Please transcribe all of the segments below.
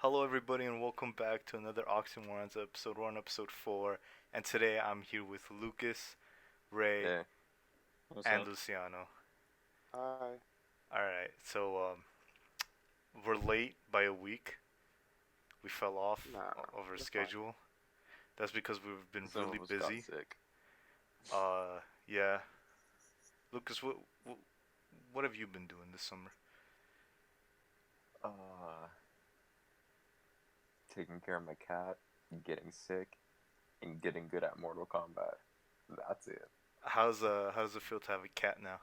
Hello, everybody, and welcome back to another Oxi Morons episode. We're on episode 4, and today I'm here with Lucas, Ray, Yeah, what's and up? Luciano. Hi. Alright, so we're late by a week. We fell off Nah, of our you're fine. schedule. That's because we've been Some really of us got busy. sick. Yeah. Lucas, what have you been doing this summer? Uh, Taking care of my cat, getting sick, and getting good at Mortal Kombat. That's it. How does it feel to have a cat now?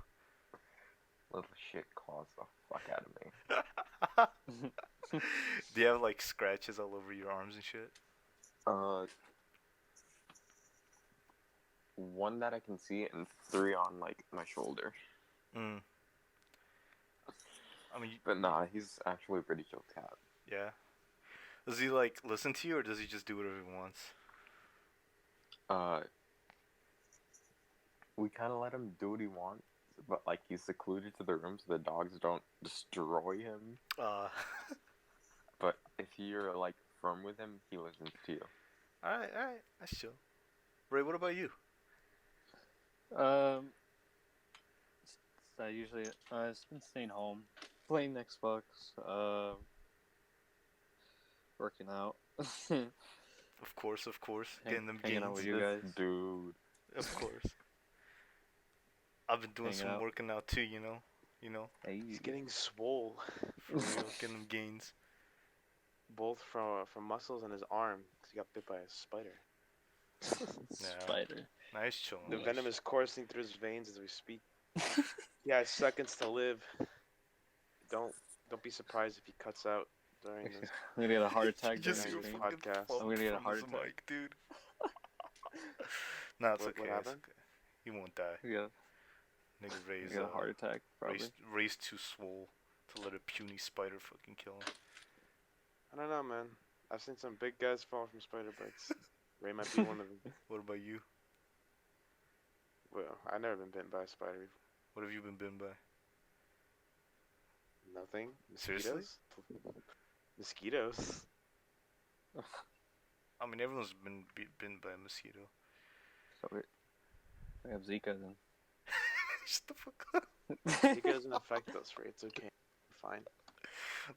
Little shit claws the fuck out of me. Do you have like scratches all over your arms and shit? Uh, One that I can see, and 3 on like my shoulder. Mm. I mean, But nah, he's actually a pretty chill cat. yeah. Does he like listen to you, or does he just do whatever he wants? Uh, we kind of let him do what he wants, but like he's secluded to the room so the dogs don't destroy him. Uh, But if you're like firm with him, he listens to you. alright, that's chill. Ray, what about you? Um, I usually I've been staying home, playing Xbox, working out. Of course, getting them Hanging out gains. with you This guys. dude. Of course. I've been doing Hanging some out. working out too, you know, Hey, He's getting swole, for real, getting them gains. both from muscles and his arm, because he got bit by a spider. spider. Nice chilling. The venom is coursing through his veins as we speak. He has seconds to live. Don't be surprised if he cuts out during this I'm gonna get a heart attack You during just this hear this stream. fucking podcast. thump I'm gonna get a from heart his attack. mic, dude. Nah, it's What okay. It's happened? okay. He won't die. Yeah, Nigga I Ray's get a heart attack probably. Ray's too swole to let a puny spider fucking kill him. I don't know, man. I've seen some big guys fall from spider bites. Ray might be one of them. What about you? Well, I've never been bitten by a spider before. What have you been bitten by? Nothing. Seriously? Mosquitoes. I mean, everyone's been bitten by a mosquito. So I have Zika then. Shut the fuck up. It doesn't affect us, Ray. It's okay. We're fine.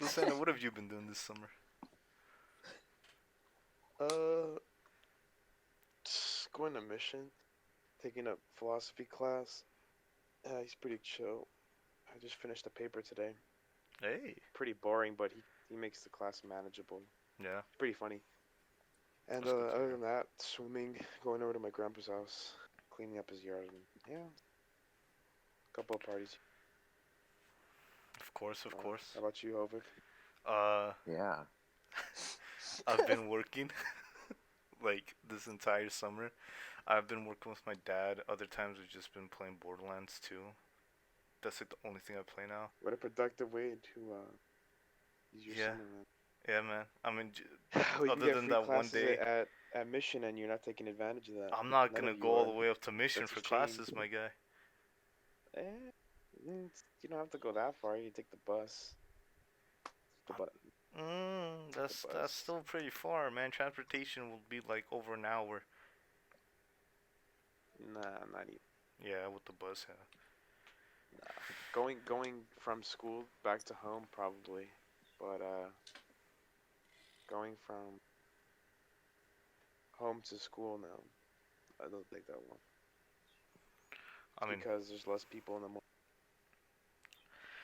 Luciano, what have you been doing this summer? Just going to mission, taking a philosophy class. He's pretty chill. I just finished a paper today. Hey. Pretty boring, but he makes the class manageable. Yeah. Pretty funny. And That's good to other know. than that, swimming, going over to my grandpa's house, cleaning up his yard, and yeah, a couple of parties. Of course. How about you, Ovik? Yeah. I've been working like this entire summer. I've been working with my dad. Other times we've just been playing Borderlands too. That's like the only thing I play now. What a productive way to use your Yeah. summer, man. Yeah, man. I mean, Well, you other get than free that one classes day, at mission, and you're not taking advantage of that. I'm not None gonna of you go all are. the way up to mission That's for a shame. classes, my guy. You don't have to go that far. You take the bus. The bus. That's bus. still pretty far, man. Transportation will be like over an hour. Nah, not even. Yeah, with the bus. Yeah. Going from school back to home probably, but going from home to school now, I don't think that one. I mean, Because there's less people in the morning.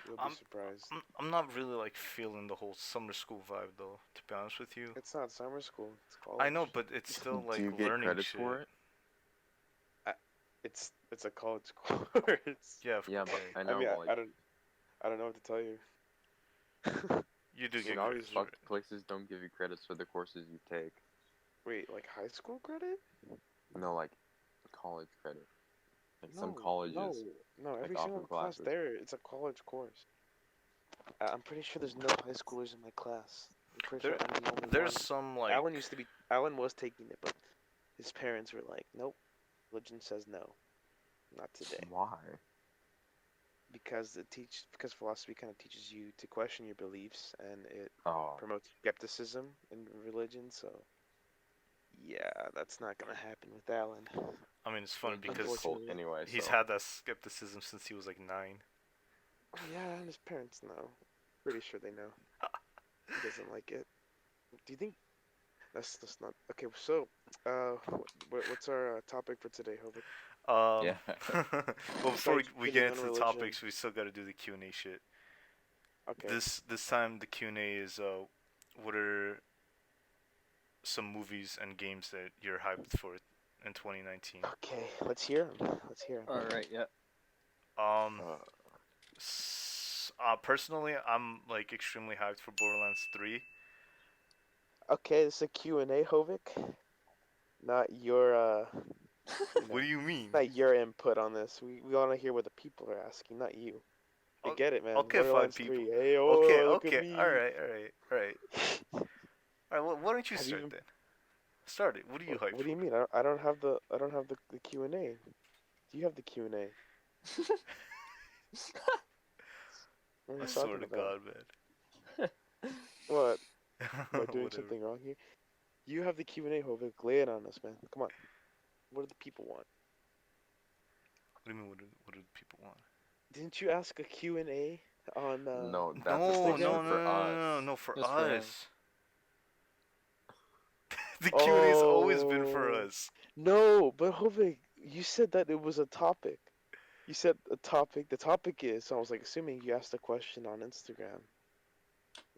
You'll be surprised. I'm not really like feeling the whole summer school vibe though. To be honest with you, It's not summer school. It's college. I know, but it's still like Do you get learning credits shit. for it? It's a college course. Yeah, Yeah, but I I know, mean, like, I don't know what to tell you. you do I get mean, credits obviously- for fuck it. places don't give you credits for the courses you take. Wait, like high school credit? No, like, college credit. Like, some No, colleges. No, every offer single class classes. there, it's a college course. I'm pretty sure there's no high schoolers in my class. I'm pretty sure I'm the only There's one. some like Alan was taking it, but his parents were like, nope, religion says no, not today. Why? because philosophy kind of teaches you to question your beliefs and it Oh, promotes skepticism in religion. So yeah, that's not gonna happen with Alan. I mean, it's funny religion's a because cult Unfortunately. anyway. he's So had that skepticism since he was like 9. Yeah, and his parents know. Pretty sure they know. He doesn't like it. Do you think that's not okay? So, what's our topic for today, Hovik? Um, yeah. well, before Besides we shitting get on into the religion. topics, we still got to do the Q and A shit. Okay. This time the Q and A is what are some movies and games that you're hyped for in 2019? Okay. Let's hear him. Let's hear him. All right, yeah. Um, Uh, personally, I'm like extremely hyped for Borderlands 3. Okay, this is a Q&A, Hovik. Not your What do you mean? not your input on this. We want to hear what the people are asking, not you. I O- get it, man. Okay, fine, Borderlands people. 3. Hey, Okay, oh, look at okay, me. all right, all right, all right. All right, well, why don't you Have you start even then? Start it. What are you hyped What do for? you mean? I don't have the Q&A. Do you have the Q&A? What are I you swear talking to about? God, man. What? Am I doing Whatever. something wrong here? You have the Q&A, Hovik. Lay it on us, man. Come on. What do the people want? What do you mean? What do people want? Didn't you ask a Q&A on no, that's a No, question no, no, Instagram? no, for no, us. no, no, for Just for us. us. The Q&A's always been for Oh. us. No, but Hovik, you said that it was a topic. You said a topic. The topic is, so I was like assuming you asked a question on Instagram.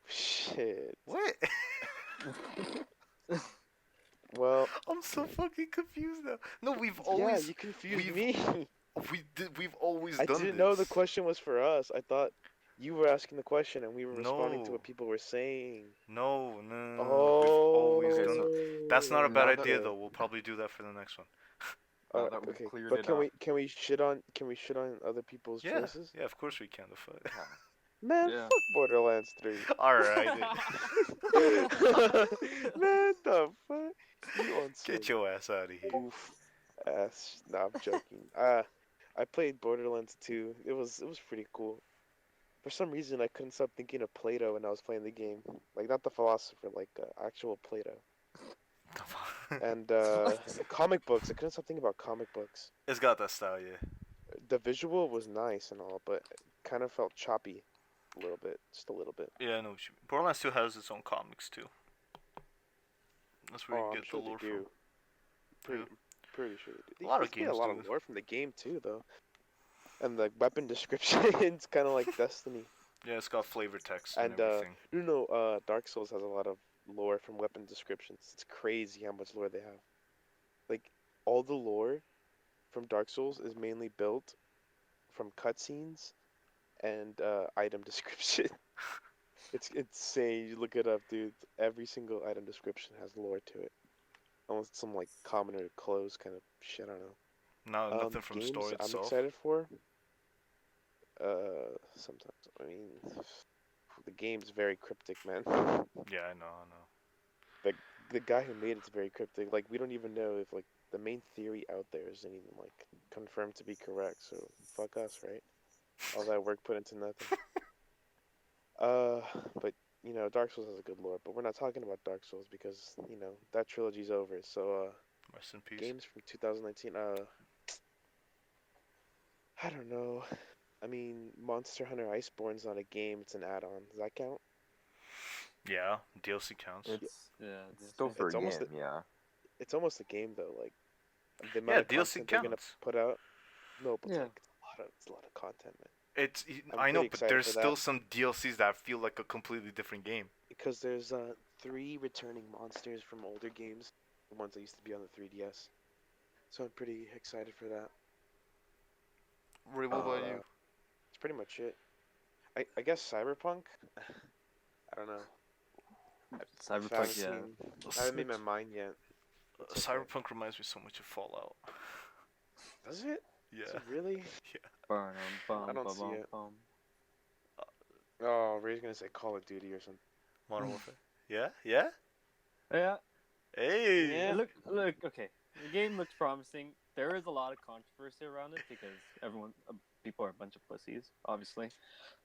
Shit. What? Well, I'm so fucking confused now. No, yeah, you confused we've, me. we've always I done didn't know the this. question was for us. I thought you were asking the question and we were responding to No, what people were saying. no, no, no, no. We've always Okay, done. so That's not a Oh, bad now that idea okay. though. We'll probably do that for the next one. now that we've Okay. cleared But it up, can we shit on other people's Yeah, choices? yeah, of course we can. The fuck. yeah. Man, Yeah. fuck Borderlands 3. All right, Man, the fuck? You on get some your ass out of here. goof ass. Nah, I'm joking. I played Borderlands 2. It was pretty cool. For some reason, I couldn't stop thinking of Plato when I was playing the game. Like not the philosopher, like actual Plato. And What? comic books. I couldn't stop thinking about comic books. It's got that style, yeah. The visual was nice and all, but it kind of felt choppy a little bit, just a little bit. Yeah, I know what you mean. Borderlands 2 has its own comics too. That's where you Oh, I'm get the sure they lore from. do. Pretty, Yeah. pretty sure they do. A They lot of used to get a games lot do of this. lore from the game too, though. And the weapon descriptions, kind of like Destiny. Yeah, it's got flavor text and And everything. Dark Souls has a lot of lore from weapon descriptions. It's crazy how much lore they have. Like all the lore from Dark Souls is mainly built from cutscenes and item description. It's insane. You look it up, dude. Every single item description has lore to it. Almost some like commoner clothes kind of shit. I don't know. No, nothing from the Games story I'm itself. excited for. Sometimes I mean, the game's very cryptic, man. Yeah, I know, I know. The guy who made it's very cryptic. Like we don't even know if like the main theory out there isn't even like confirmed to be correct. So fuck us, right? All that work put into nothing. Uh, but Dark Souls has a good lore. But we're not talking about Dark Souls because that trilogy's over. So Rest in peace. games from 2019. I don't know. I mean, Monster Hunter Iceborne's not a game; it's an add-on. Does that count? Yeah, DLC counts. It's still DLC. for It's a almost game, yeah. it's almost a game though. Like the amount Yeah, of DLC content they're gonna counts. put out. No, but Yeah. it's a lot of content, man. It's I'm I know, pretty but excited there's for still that some DLCs that feel like a completely different game. because there's 3 returning monsters from older games, the ones that used to be on the 3DS. So I'm pretty excited for that. Ray, what But about Uh, you? that's pretty much it. I guess Cyberpunk. I don't know. I Cyberpunk, haven't yeah. seen. I haven't made my mind yet. It's okay. Cyberpunk reminds me so much of Fallout. Does it? Yeah, Is it really? yeah. Bum, I bum, don't bum, see it. bum. Oh, Ray's gonna say Call of Duty or something. Modern Warfare. Yeah, yeah. Yeah. Hey. Yeah. Look. Okay, the game looks promising. There is a lot of controversy around it because everyone, people are a bunch of pussies, obviously.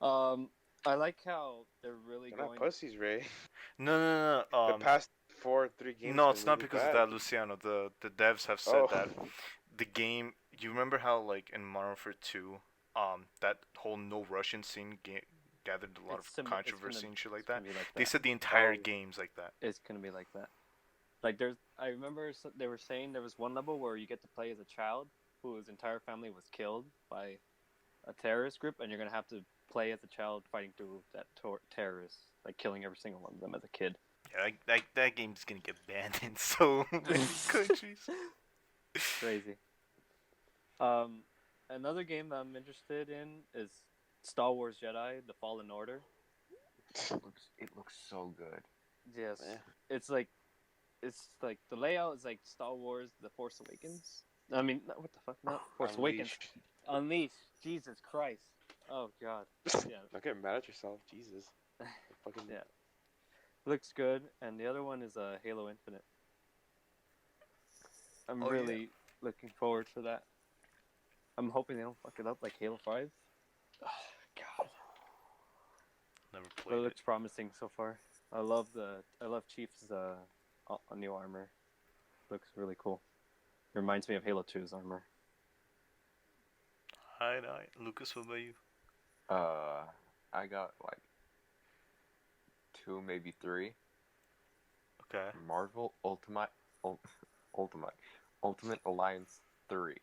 I like how they're really They're not going. pussies, Ray. No. The past 3 games No, have it's been not really because of bad. that, Luciano. The devs have said Oh, that the game. You remember how like in Modern Warfare 2, that whole no Russian scene gathered a lot of controversy and shit like It's that. gonna be like They that. said the entire oh, game's like that. It's gonna be like that. Like I remember they were saying there was one level where you get to play as a child whose entire family was killed by a terrorist group, and you're gonna have to play as a child fighting through that terrorist, like killing every single one of them as a kid. Yeah, that game's gonna get banned in so many countries. Crazy. Another game that I'm interested in is Star Wars Jedi: The Fallen Order. It looks so good. Yes, eh. it's like the layout is like Star Wars: The Force Awakens. I mean, what the fuck? Not Force Awakens. Unleash. Jesus Christ. Oh God. Yeah. Don't get mad at yourself, Jesus. Fucking Yeah. Looks good, and the other one is Halo Infinite. I'm Oh, yeah. really looking forward to that. I'm hoping they don't fuck it up like Halo 5. Oh, God. Never But it played it. looks promising so far. I love Chief's new armor. Looks really cool. Reminds me of Halo 2's armor. Hi, Lucas. What about you? I got like 2, maybe 3. Okay. Marvel Ultimate Alliance 3.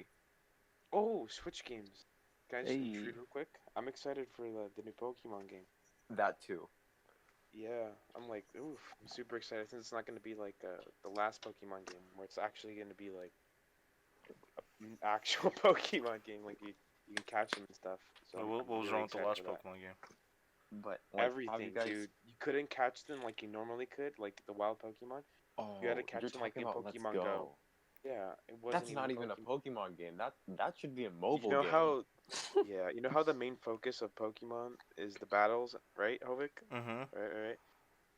Oh, Switch games. Can I just Hey. intrude real quick? I'm excited for the new Pokemon game. That too. Yeah, I'm like, oof, I'm super excited since it's not going to be like the last Pokemon game where it's actually going to be like an actual Pokemon game, like you can catch them and stuff. So I'm What was really wrong with the excited last for that. Pokemon game? But like, have you Everything, guys? dude. You couldn't catch them like you normally could, like the wild Pokemon. Oh, You had to you're catch them like talking in about Let's Pokemon Go. Go. Yeah, it wasn't That's even not even a Pokemon. Pokemon game. That should be a You mobile know game. how, yeah, you know how the main focus of Pokemon is the battles, right, Hovik? Mm-hmm. Right.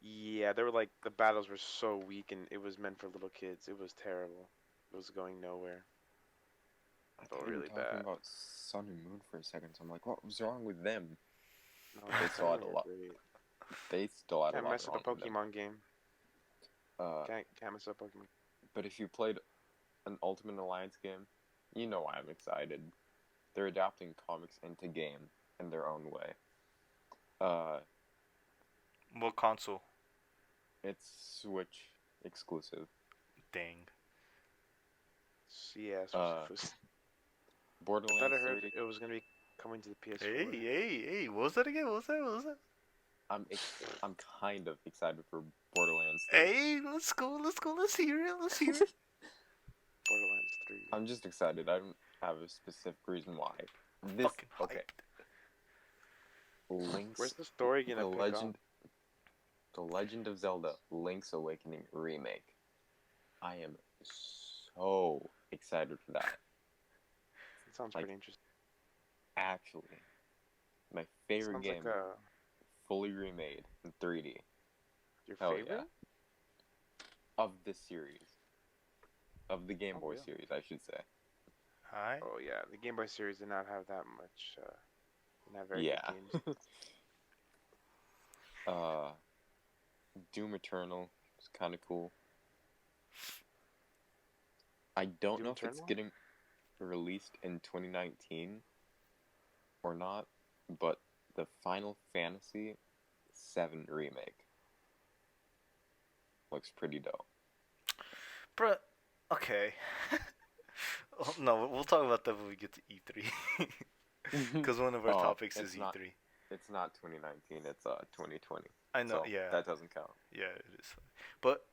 Yeah, they were like the battles were so weak and it was meant for little kids. It was terrible. It was going nowhere. I Felt thought you were really talking bad. about Sun and Moon for a second. So I'm like, what was wrong with them? No, They some still of had them a were lot. great. They still had a Can't lot mess up wrong a with them. Pokemon game. Uh, Can't mess up Pokemon. but if you played an Ultimate Alliance game, you know why I'm excited. They're adapting comics into game in their own way. What console? It's Switch exclusive. Dang. Yeah, Uh, I Borderlands thought I heard 3. it was gonna be coming to the PS4. Hey! What was that again? What was that? I'm kind of excited for Borderlands 3. Hey, let's go. Let's hear it. Borderlands 3. I'm just excited. I don't have a specific reason why. This Fucking okay. hyped. Link's Where's the story gonna the pick Legend up? The Legend of Zelda Link's Awakening remake. I am so excited for that. It sounds Like, pretty interesting. actually, my favorite Sounds game like fully remade in 3D. your Hell favorite? yeah. Of this series. Of the Game Oh, Boy yeah. series, I should say. Hi. Oh yeah, the Game Boy series did not have that much. Didn't have very Yeah. good games. Doom Eternal is kind of cool. I don't Doom know if it's Eternal? getting released in 2019 or not, but the Final Fantasy VII remake looks pretty dope. Bruh. Okay. Oh, no, we'll talk about that when we get to E3. Because one of our topics is not, E3. It's not 2019. It's 2020. I know. So Yeah. that doesn't count. Yeah, it is. But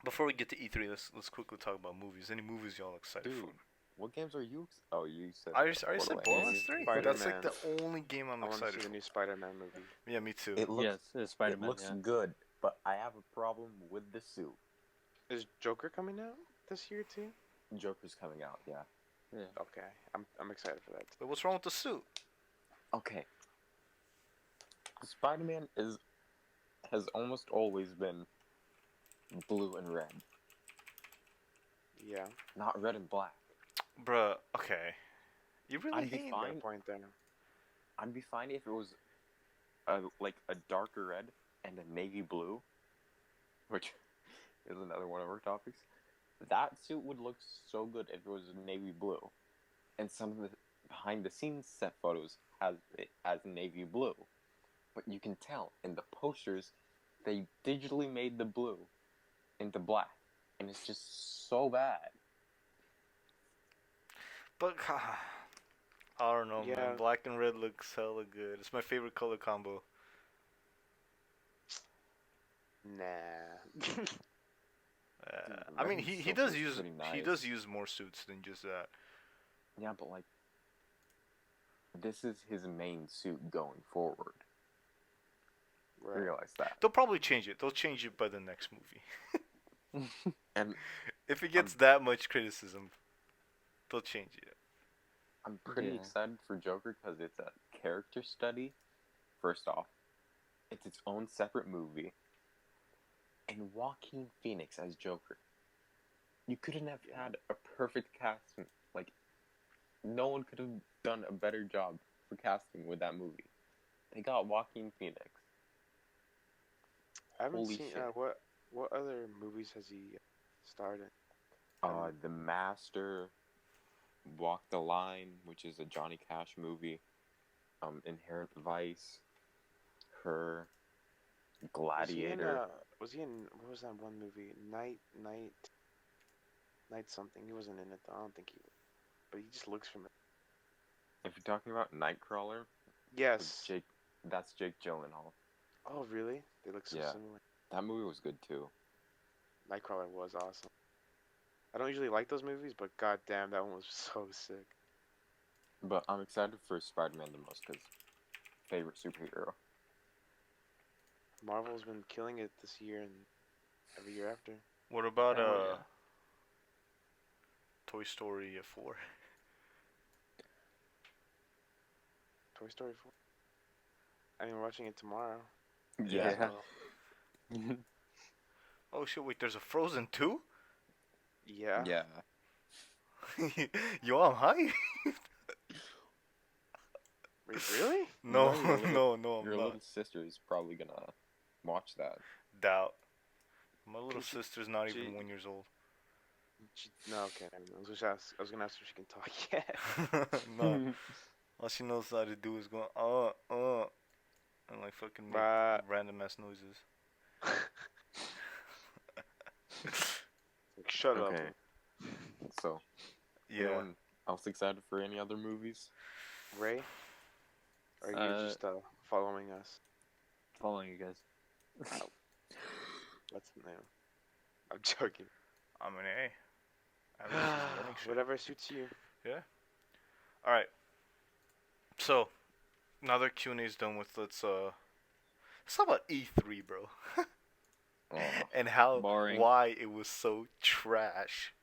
before we get to E3, let's quickly talk about movies. Any movies y'all excited Dude, for? what games are you? Oh, you said. I already said Borderlands 3. That's like Spider-Man. the only game I'm I want to excited see the for. new Spider-Man movie. Yeah, me too. It looks. Yes, it's Spider-Man. It looks yeah. good, but I have a problem with the suit. Is Joker coming out this year too? Joker's coming out. Yeah. Okay, I'm excited for that. But what's wrong with the suit? Okay. Spider-Man has almost always been blue and red, Yeah. not red and black. Bruh, okay. You really I'd be hate. Got a fine. point there. I'd be fine if it was like a darker red and a navy blue, which is another one of our topics. That suit would look so good if it was navy blue, and some of the behind the scenes set photos has it as navy blue, but you can tell in the posters they digitally made the blue into black, and it's just so bad. But I don't know, man. Yeah, Black and red looks hella good. It's my favorite color combo. nah. I mean, Red he silk does is use pretty he does nice. use more suits than just that. Yeah, but like this is his main suit going forward. Right. Realize that. They'll probably change it. They'll change it by the next movie. And If it gets that much criticism, they'll change it. I'm pretty Yeah. excited for Joker because it's a character study. First off, it's its own separate movie. And Joaquin Phoenix as Joker. You couldn't have had a perfect casting. Like, no one could have done a better job for casting with that movie. They got Joaquin Phoenix. I haven't Holy seen shit. what other movies has he starred in? The Master, Walk the Line, which is a Johnny Cash movie. Inherent Vice, Her, Gladiator. Was he in what was that one movie? Night something. He wasn't in it though. I don't think he was. But he just looks familiar. If you're talking about Nightcrawler, Yes. that's Jake Gyllenhaal. Oh really? They look so Yeah. similar. That movie was good too. Nightcrawler was awesome. I don't usually like those movies, but goddamn, that one was so sick. But I'm excited for Spider-Man the most because favorite superhero. Marvel's been killing it this year and every year after. What about Oh, yeah. Toy Story 4? Toy Story 4. I mean, we're watching it tomorrow. Yeah. So, Oh shit! Wait, there's a Frozen 2? yeah. Yeah. Yo, I'm hyped. Wait, really? No, No, your little- no, no, I'm Your not. little sister is probably gonna watch that. Doubt. My little She- sister's not even she- 1 years old. No, okay. I was gonna ask if she can talk yet. No, all she knows how to do is go and like fucking make Bruh. random ass noises. Like, shut up. Okay. So, Yeah. anyone else excited for any other movies? Ray? Or are you just following us? Following you guys. What's the name? I'm joking. I mean, hey. I mean, she's learning shit. Whatever suits you. All right. So, now that Q&A is done with, let's talk about E3, bro, Oh, and how Boring. why it was so trash.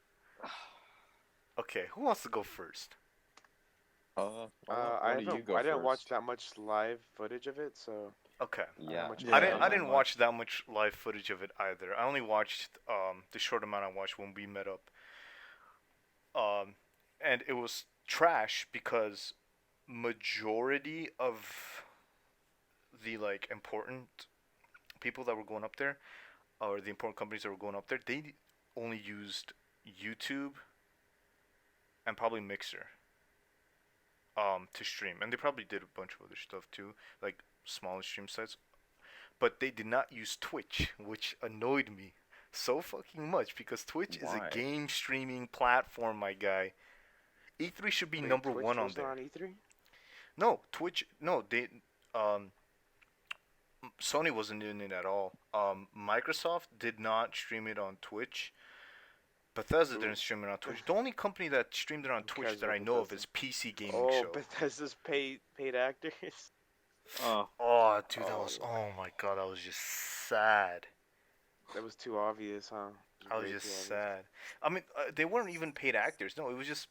Okay, who wants to go first? why don't you go I didn't watch first? that much live footage of it, so Okay. Yeah. much- I Yeah, didn't. I didn't watch that much live footage of it either. I only watched the short amount I watched when we met up. And it was trash because majority of the like important people that were going up there, or the important companies that were going up there, they only used YouTube and probably Mixer to stream, and they probably did a bunch of other stuff too, like smaller stream sites, but they did not use Twitch, which annoyed me so fucking much because Twitch is Why? a game streaming platform, my guy. E3 should be Wait, number Twitch one on wasn't there. on E3? No, Twitch. No, they. Sony wasn't in it at all. Microsoft did not stream it on Twitch. Bethesda Ooh. didn't stream it on Twitch. The only company that streamed it on Who Twitch cares that I about know of Bethesda? is PC Gaming Oh, Show. Bethesda's paid actors. Oh, Oh, dude, that Oh. was. Oh my god, that was just sad. That was too obvious, huh? I was Way just too obvious. sad. I mean, they weren't even paid actors. No, it was just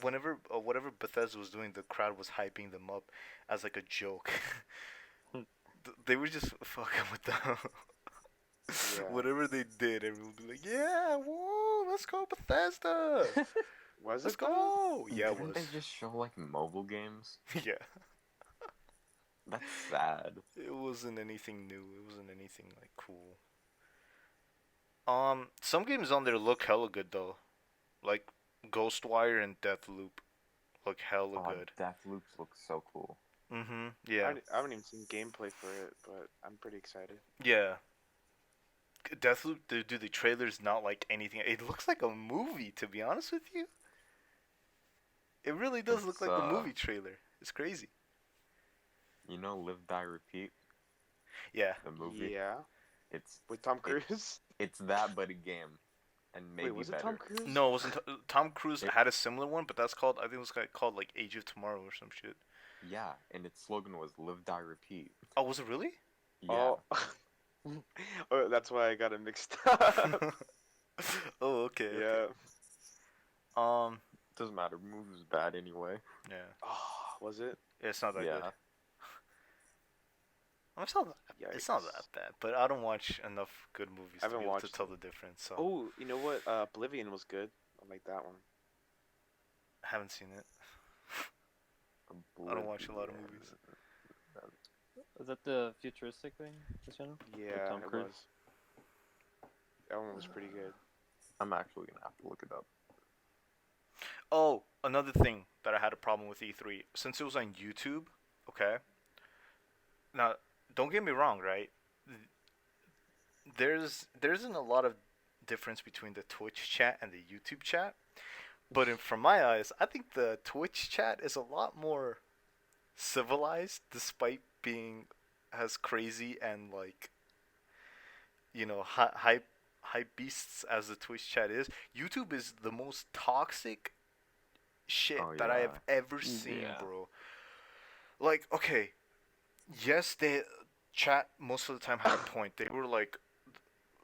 whenever whatever Bethesda was doing, the crowd was hyping them up as like a joke. They were just fucking with them. Yeah. Whatever they did, everyone would be like, "Yeah, whoa, let's go Bethesda." Was Let's it though? go. Yeah, it Didn't was. they just show like mobile games? Yeah. That's sad. It wasn't anything new. It wasn't anything like cool. Some games on there look hella good though, like Ghostwire and Deathloop look hella Oh, good. Deathloops looks so cool. Yeah. I haven't even seen gameplay for it, but I'm pretty excited. Yeah. Deathloop, the trailer's not like anything. It looks like a movie, to be honest with you. It really does look It's like the movie trailer. It's crazy. you know, Live Die Repeat, Yeah. the movie. Yeah, It's with Tom it, Cruise. it's that but a game, and maybe Wait, was it better. Tom Cruise? No, it wasn't. Tom Cruise It- had a similar one, but that's called. I think it was called like Age of Tomorrow or some shit. Yeah, and its slogan was "Live Die Repeat." Oh, was it really? Yeah, Oh. Oh, that's why I got it mixed up. Oh, okay. Yeah. Okay. doesn't matter. Movie was bad anyway. Yeah. Oh, was it? It's not that Yeah, good. It's not. It's not Yikes. that bad, but I don't watch enough good movies I to haven't be able to watched tell them. the difference. So Oh, you know what? Oblivion was good. I like that one. I haven't seen it. I don't watch a lot of movies. Is that the futuristic thing? This channel? Yeah, Tom it Cruise? was. That one was pretty good. I'm actually gonna have to look it up. Oh, another thing that I had a problem with E3 since it was on YouTube. Okay. Now, don't get me wrong, right? There isn't a lot of difference between the Twitch chat and the YouTube chat, but from my eyes, I think the Twitch chat is a lot more civilized, despite being as crazy and like hype beasts as the Twitch chat is. YouTube is the most toxic shit Oh, that I yeah. have ever seen, Yeah. bro. Like, okay, yes, they chat most of the time had a point. They were like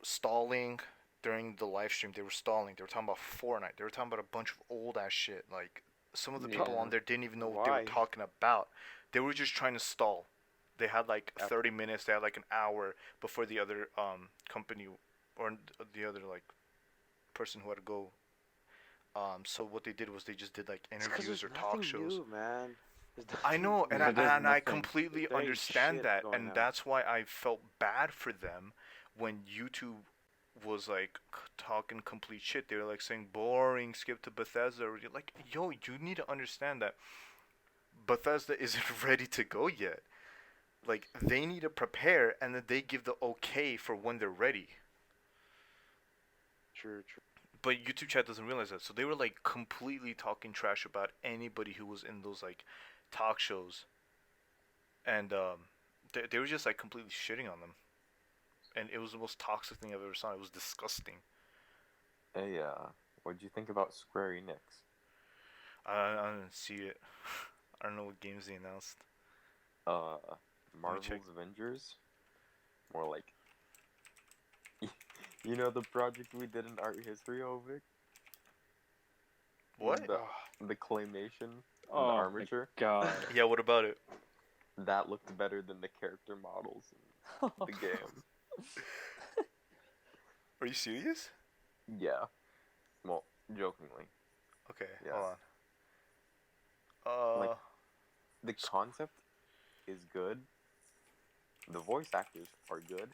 stalling during the live stream. They were stalling. They were talking about Fortnite. They were talking about a bunch of old ass shit. Like some of the people Yeah. on there didn't even know what they Why? were talking about. They were just trying to stall. They had like 30 minutes. They had like an hour before the other company or the other like person who had to go. So what they did was they just did like It's 'cause interviews there's or talk nothing shows. new, man. There's I nothing know, and new. There's I nothing. completely There ain't understand shit that, going and on. that's why I felt bad for them when YouTube was like talking complete shit. They were like saying boring, skip to Bethesda. Or, you're like, yo, you need to understand that Bethesda isn't ready to go yet. Like they need to prepare, and then they give the okay for when they're ready. True, true. But YouTube chat doesn't realize that, so they were like completely talking trash about anybody who was in those like talk shows, and they were just like completely shitting on them, and it was the most toxic thing I've ever saw. It was disgusting. Hey, what'd you think about Square Enix? I didn't see it. I don't know what games they announced. Marvel's check. Avengers? More like, you know the project we did in art history, Vic? What? The, Oh, the claymation, Oh, the my armature? God. Yeah, what about it? That looked better than the character models in the game. Are you serious? Yeah. Well, jokingly. Okay, Yeah. hold on. Like, the concept is good. The voice actors are good.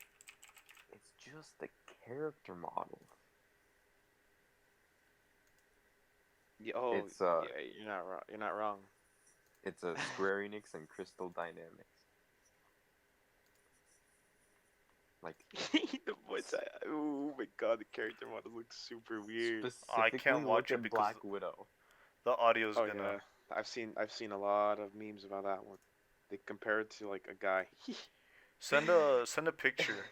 It's just the character model. yeah, oh, It's, yeah, you're not wrong. You're not wrong. It's a Square Enix and Crystal Dynamics. Like, The voice. Oh my god, the character model looks super weird. I specifically can't watch look it at because Black Widow. the audio's Oh gonna. yeah, I've seen a lot of memes about that one. They compare it to like a guy. Send a picture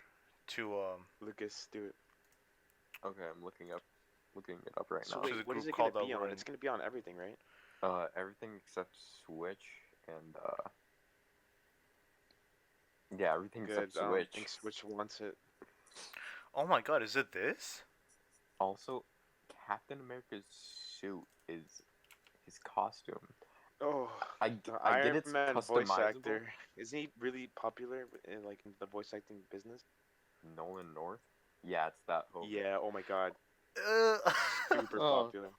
to Lucas, do it. Okay, I'm looking it up right So now. There's wait, a what is group it gonna called be on? Outward. It's gonna be on everything, right? Everything except Switch and yeah, everything Good. except Switch. I think Switch wants it. Oh my god, is it this? Also, Captain America's suit is his costume. Oh, I the get Iron it's Man voice customizable. actor. Isn't he really popular in like in the voice acting business? Nolan North. Yeah, it's that. Hope. Yeah. Oh my god, Uh, super Oh. popular.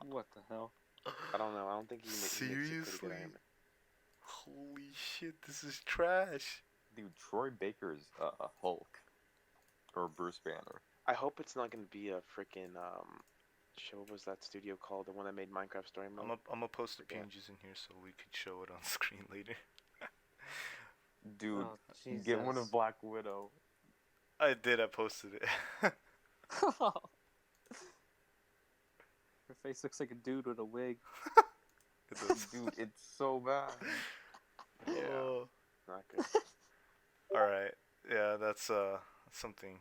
What the hell? I don't know. I don't think he makes a pretty good Seriously? Iron Man. Holy shit, this is trash. Dude, Troy Baker's Hulk or Bruce Banner. I hope it's not gonna be a freaking show. What was that studio called? The one that made Minecraft Story Mode. I'm gonna post the Forget. pages in here so we could show it on screen later. Dude, Oh, Jesus. get one of Black Widow. I did, I posted it. Her face looks like a dude with a wig. It does. Dude, it's so bad. Yeah, Oh. not good. Alright. Yeah, that's something.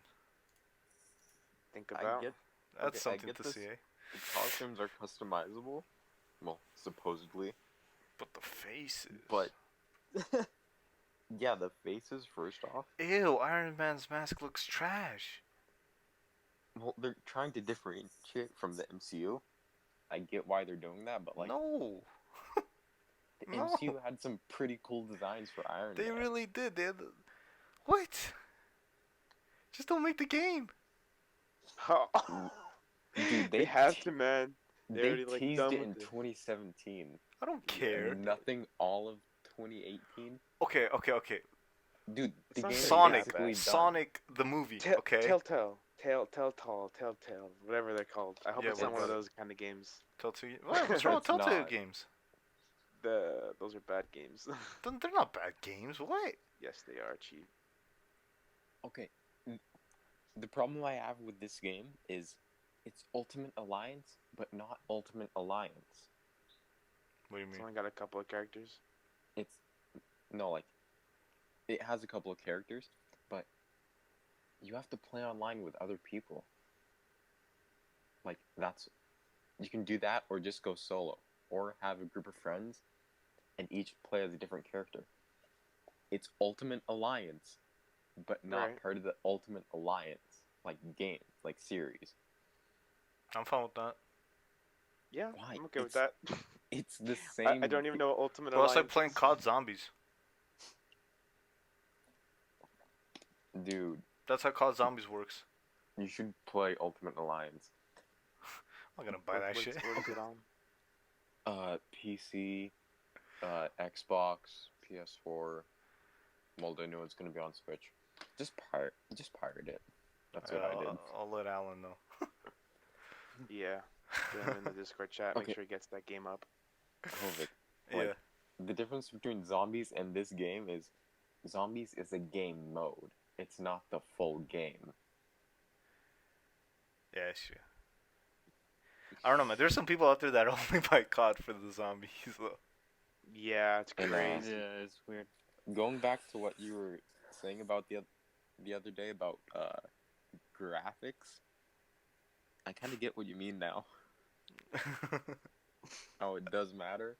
Think I about. get That's Okay, I something get to this. see, eh? the costumes are customizable. Well, supposedly. But the faces. But yeah, the faces first off. Ew, Iron Man's mask looks trash. Well, they're trying to differentiate from the MCU. I get why they're doing that, but like No. the no. MCU had some pretty cool designs for Iron They Man. really did. They had the... What? Just don't make the game. Dude, they have to, man. They They already, like, teased done it with in it. 2017. I don't care. Nothing all of 2018. Okay. Dude, It's the not game is Sonic. basically done. Sonic the movie. Okay. Telltale, whatever they're called. I hope Yeah, it's what not one of about it? those kind of games. Telltale. What's wrong with It's Telltale not. games? Those are bad games. They're not bad games. What? Yes, they are cheap. Okay, the problem I have with this game is it's Ultimate Alliance, but not Ultimate Alliance. What do you It's mean? only got a couple of characters. It's no like it has a couple of characters, but you have to play online with other people. Like you can do that or just go solo or have a group of friends and each play as a different character. It's Ultimate Alliance, but not Right. part of the Ultimate Alliance like game, like series. I'm fine with that. Yeah, Why? I'm okay with that. It's the same. I don't even know what Ultimate Well, it's like Alliance playing is. COD Zombies. Dude, That's how COD Zombies works. you should play Ultimate Alliance. I'm not gonna buy that shit. What is it on? PC, Xbox, PS4. Well, the new one's gonna be on Switch. Just pirate it. That's what I did. I'll let Alan know. Yeah. Put him in the Discord chat. Make Okay. sure he gets that game up. COVID. Yeah. Like, the difference between Zombies and this game is Zombies is a game mode. It's not the full game. Yeah, sure. I don't know, man. There's some people out there that only buy COD for the zombies, though. Yeah, it's And, crazy. Yeah, it's weird. Going back to what you were saying about the other day about graphics, I kind of get what you mean now. How it does matter.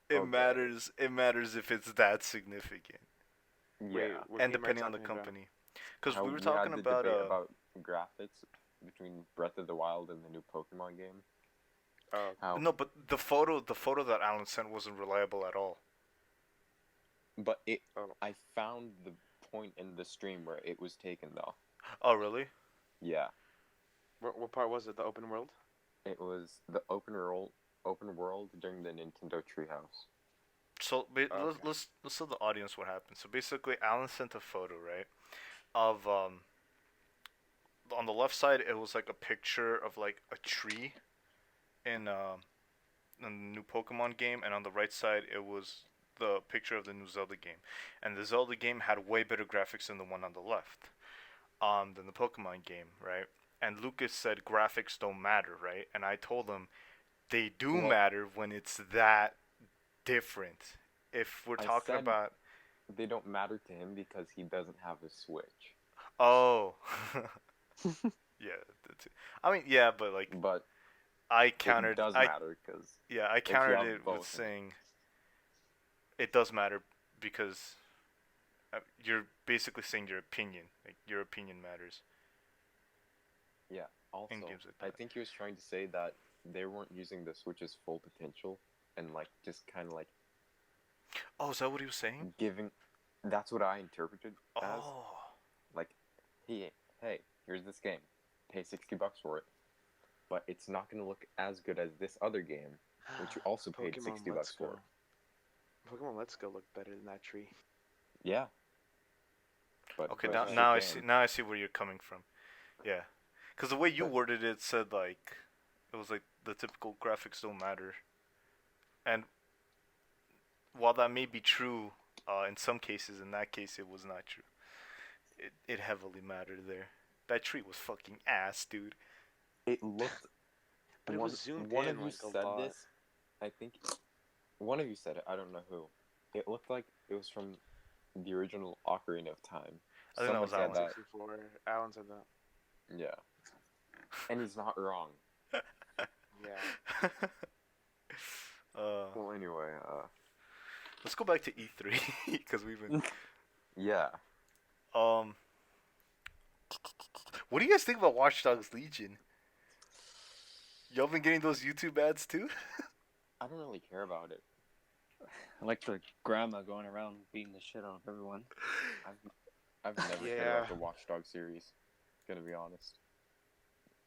It Okay. matters. It matters if it's that significant, Yeah. Wait, what and game are you depending on the talking about? company. Because How we were had talking the about debate about graphics between Breath of the Wild and the new Pokemon game. Oh, How, no, but the photo that Alan sent wasn't reliable at all. but Oh. I found the point in the stream where it was taken though. Oh, really? Yeah, what part was it? The open world? it was the open world during the Nintendo Treehouse. So Okay. let's tell the audience what happened. So basically, Alan sent a photo, right, of on the left side it was like a picture of like a tree in the new Pokemon game, and on the right side it was the picture of the new Zelda game, and the Zelda game had way better graphics than the one on the left, than the Pokemon game, right? And Lucas said graphics don't matter, right? And I told him they do Well- matter when it's that different. If we're I talking said- about They don't matter to him because he doesn't have a Switch. oh yeah, that's it. I mean yeah, but like But I it countered does matter because yeah, I you countered have it with both. saying it does matter because you're basically saying your opinion. Like your opinion matters. yeah. Also, games like I that. think he was trying to say that they weren't using the Switch's full potential and like just kind of like Oh, is that what he was saying? giving. That's what I interpreted as Oh. like, hey, here's this game, pay $60 for it, but it's not going to look as good as this other game, which you also paid Pokemon 60 Let's bucks Go. for. Pokemon Let's Go looked better than that tree. Yeah. But Okay, but now shit now I game. see now I see where you're coming from. Yeah, because the way you But- worded it said like it was like the typical graphics don't matter, and while that may be true, in some cases, in that case it was not true. It heavily mattered there. That tree was fucking ass, dude. It looked. But it was zoomed one in of you like a said lot. this. I think one of you said it. I don't know who. It looked like it was from the original Ocarina of Time. I think that Someone was said Alan. that. 64. Alan said that. Yeah. And he's not wrong. Yeah. Well, anyway, Let's go back to E3 because we've been. yeah. Um, what do you guys think about Watch Dogs Legion? Y'all been getting those YouTube ads too? I don't really care about it. I like the grandma going around beating the shit out of everyone. I've never cared Yeah. about the Watch Dogs series. Gonna be honest.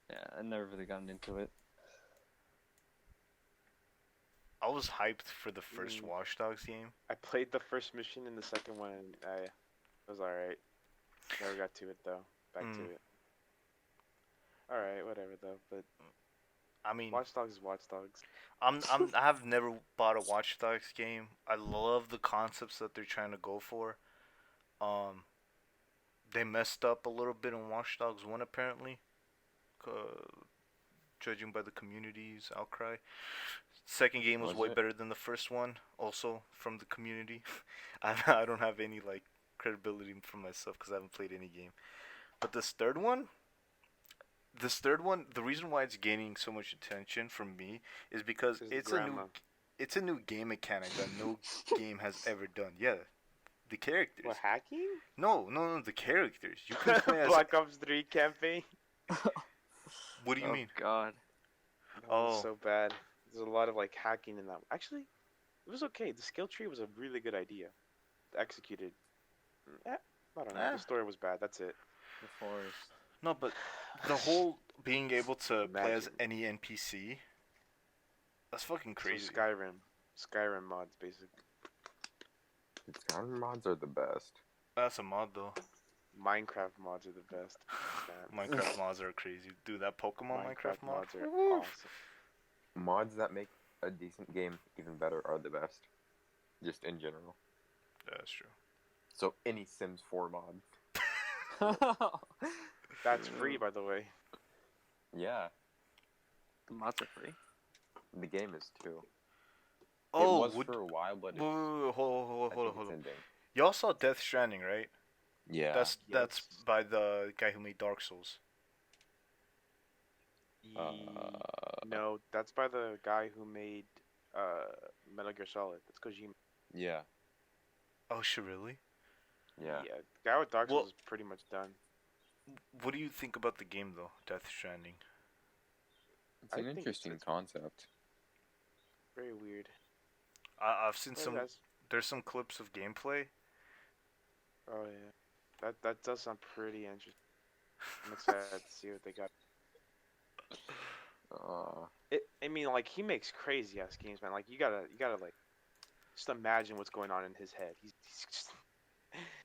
Yeah, I've never really gotten into it. I was hyped for the first Mm. Watch Dogs game. I played the first mission and the second one, and it was alright. Never got to it though. Back to Mm. it. Alright, whatever though. But I mean, Watch Dogs is Watch Dogs. I have never bought a Watch Dogs game. I love the concepts that they're trying to go for. They messed up a little bit in Watch Dogs 1 apparently, judging by the community's outcry. Second game was way it? better than the first one, also from the community. I don't have any like credibility for myself because I haven't played any game. But the reason why it's gaining so much attention from me is because Is it's a new game mechanic that no game has ever done. Yeah, the characters. What, hacking? No, the characters. You can play as. Black Ops 3 campaign? What do you mean? God. That was Oh. so bad. There's a lot of like hacking in that. Actually, it was okay. The skill tree was a really good idea. Executed. I don't know. Eh. The story was bad. That's it. The forest. No, but the whole being able to play as Imagine. any NPC. That's fucking crazy. So Skyrim mods basically. Skyrim mods are the best. That's a mod though. Minecraft mods are the best. Man. Minecraft mods are crazy. Dude, that Pokemon Minecraft mod. mods are Woo. awesome. Mods that make a decent game even better are the best. Just in general. Yeah, that's true. So any Sims 4 mod. That's free, by the way. Yeah, The mods are free. the game is too. Oh, it was for a while, but wait, hold I on. think it's ending. Y'all saw Death Stranding, right? Yeah. That's Yes. by the guy who made Dark Souls. No, that's by the guy who made Metal Gear Solid. That's Kojima. Yeah. Oh shit, really? Yeah. Yeah, the guy with Dark Well- Souls is pretty much done. What do you think about the game though, Death Stranding? It's I an think interesting it's- concept. Very weird. I've seen Well, some. that's- There's some clips of gameplay. Oh yeah, that does sound pretty interesting. I'm excited to see what they got. I mean, like he makes crazy ass games, man. Like you gotta like just imagine what's going on in his head. He's just,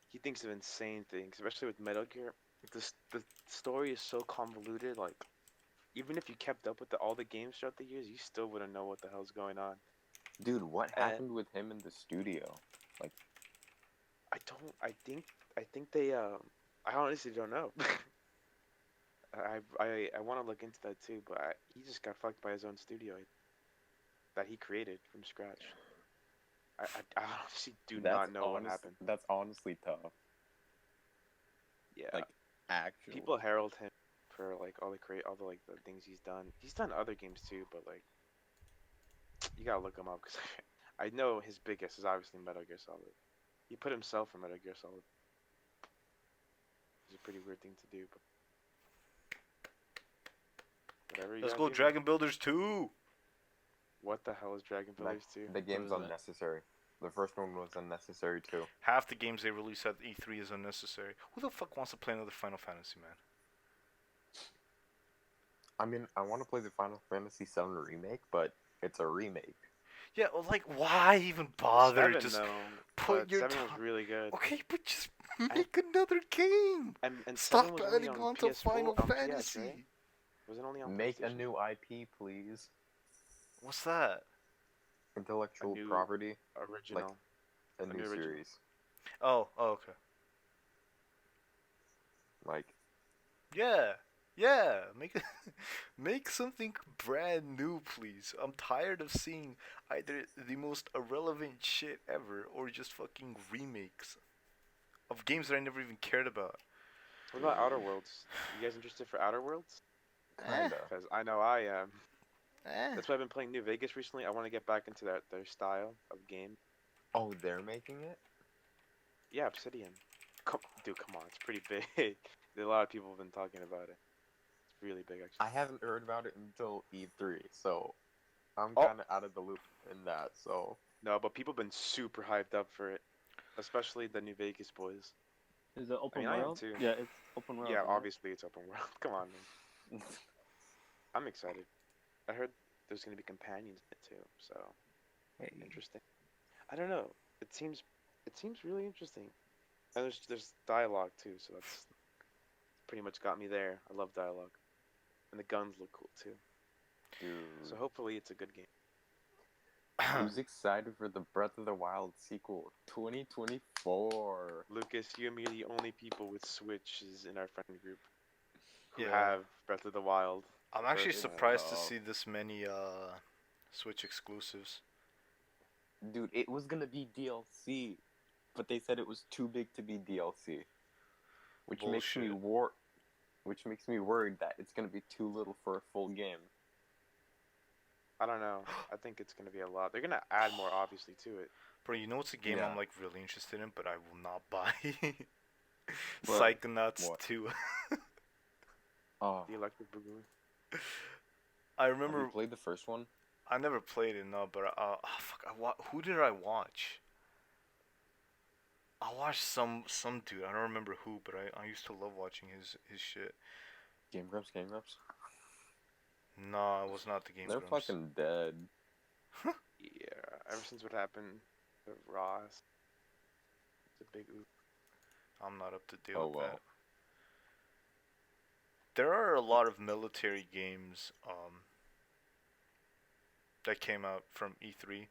he thinks of insane things, especially with Metal Gear. The story is so convoluted. Like even if you kept up with all the games throughout the years, you still wouldn't know what the hell's going on. Dude, what Uh, happened with him in the studio? I don't. I think they. I honestly don't know. I want to look into that too, but he just got fucked by his own studio that he created from scratch. I honestly do not know what happened. That's honestly tough. Yeah, Like, actually. people herald him for like all the like the things he's done. He's done other games too, but like you gotta look him up because I know his biggest is obviously Metal Gear Solid. He put himself in Metal Gear Solid. It's a pretty weird thing to do, but whatever you Let's gotta go, do, man. Dragon Builders 2. What the hell is Dragon Builders 2? The game's What is that? unnecessary. The first one was unnecessary too. Half the games they release at E3 is unnecessary. Who the fuck wants to play another Final Fantasy, man? I mean, I want to play the Final Fantasy VII remake, but it's a remake. Yeah, well, like, why even The bother? 7 Just though, put but your 7 was time. really good. Okay, but just And make another game. and 7 Stop was only adding on on to PS4 Final on PS, right? Fantasy. Was it only on Make a PlayStation? new IP, please. What's that? A Intellectual new property, original. a A new new original. series. Oh, okay. Like, Yeah, yeah. Make make something brand new, please. I'm tired of seeing either the most irrelevant shit ever or just fucking remakes of games that I never even cared about. What about Outer Worlds? You guys interested for Outer Worlds? Eh, kinda. Because I know I am. eh. That's why I've been playing New Vegas recently. I want to get back into their style of game. Oh, they're making it? Yeah, Obsidian. Dude, come on, it's pretty big. A lot of people have been talking about it. It's really big, actually. I haven't heard about it until E3, so I'm Oh. kind of out of the loop in that, so... No, but people have been super hyped up for it, especially the New Vegas boys. Is it open I am world? too. Yeah, it's open world. Yeah, right? obviously it's open world. Come on, man. I'm excited. I heard there's gonna be companions in it too, so Hey. interesting. I don't know. It seems really interesting. And there's dialogue too, so that's pretty much got me there. I love dialogue, and the guns look cool too. Dude. So hopefully it's a good game. Who's excited for the Breath of the Wild sequel 2024? Lucas, you and me are the only people with Switches in our friend group who Yeah. have Breath of the Wild. I'm actually First, surprised to uh, see this many Switch exclusives. Dude, it was gonna be DLC, but they said it was too big to be DLC, which makes me Bullshit. which makes me worried that it's gonna be too little for a full game. I don't know. I think it's gonna be a lot. They're gonna add more, obviously, to it. Bro, you know what's a game Yeah. I'm like really interested in, but I will not buy? What? Psychonauts What? 2. Oh, The Electric Boogaloo. I have remember you played the first one? I never played it, no, but fuck, who did I watch? I watched some dude. I don't remember who, but I used to love watching his shit. Game Grumps, Game Grumps. No, it was not the Game They're Grumps. fucking dead. Yeah. Ever since what happened to Ross, it's a big oop. I'm not up to date Oh with well. that. There are a lot of military games that came out from E3.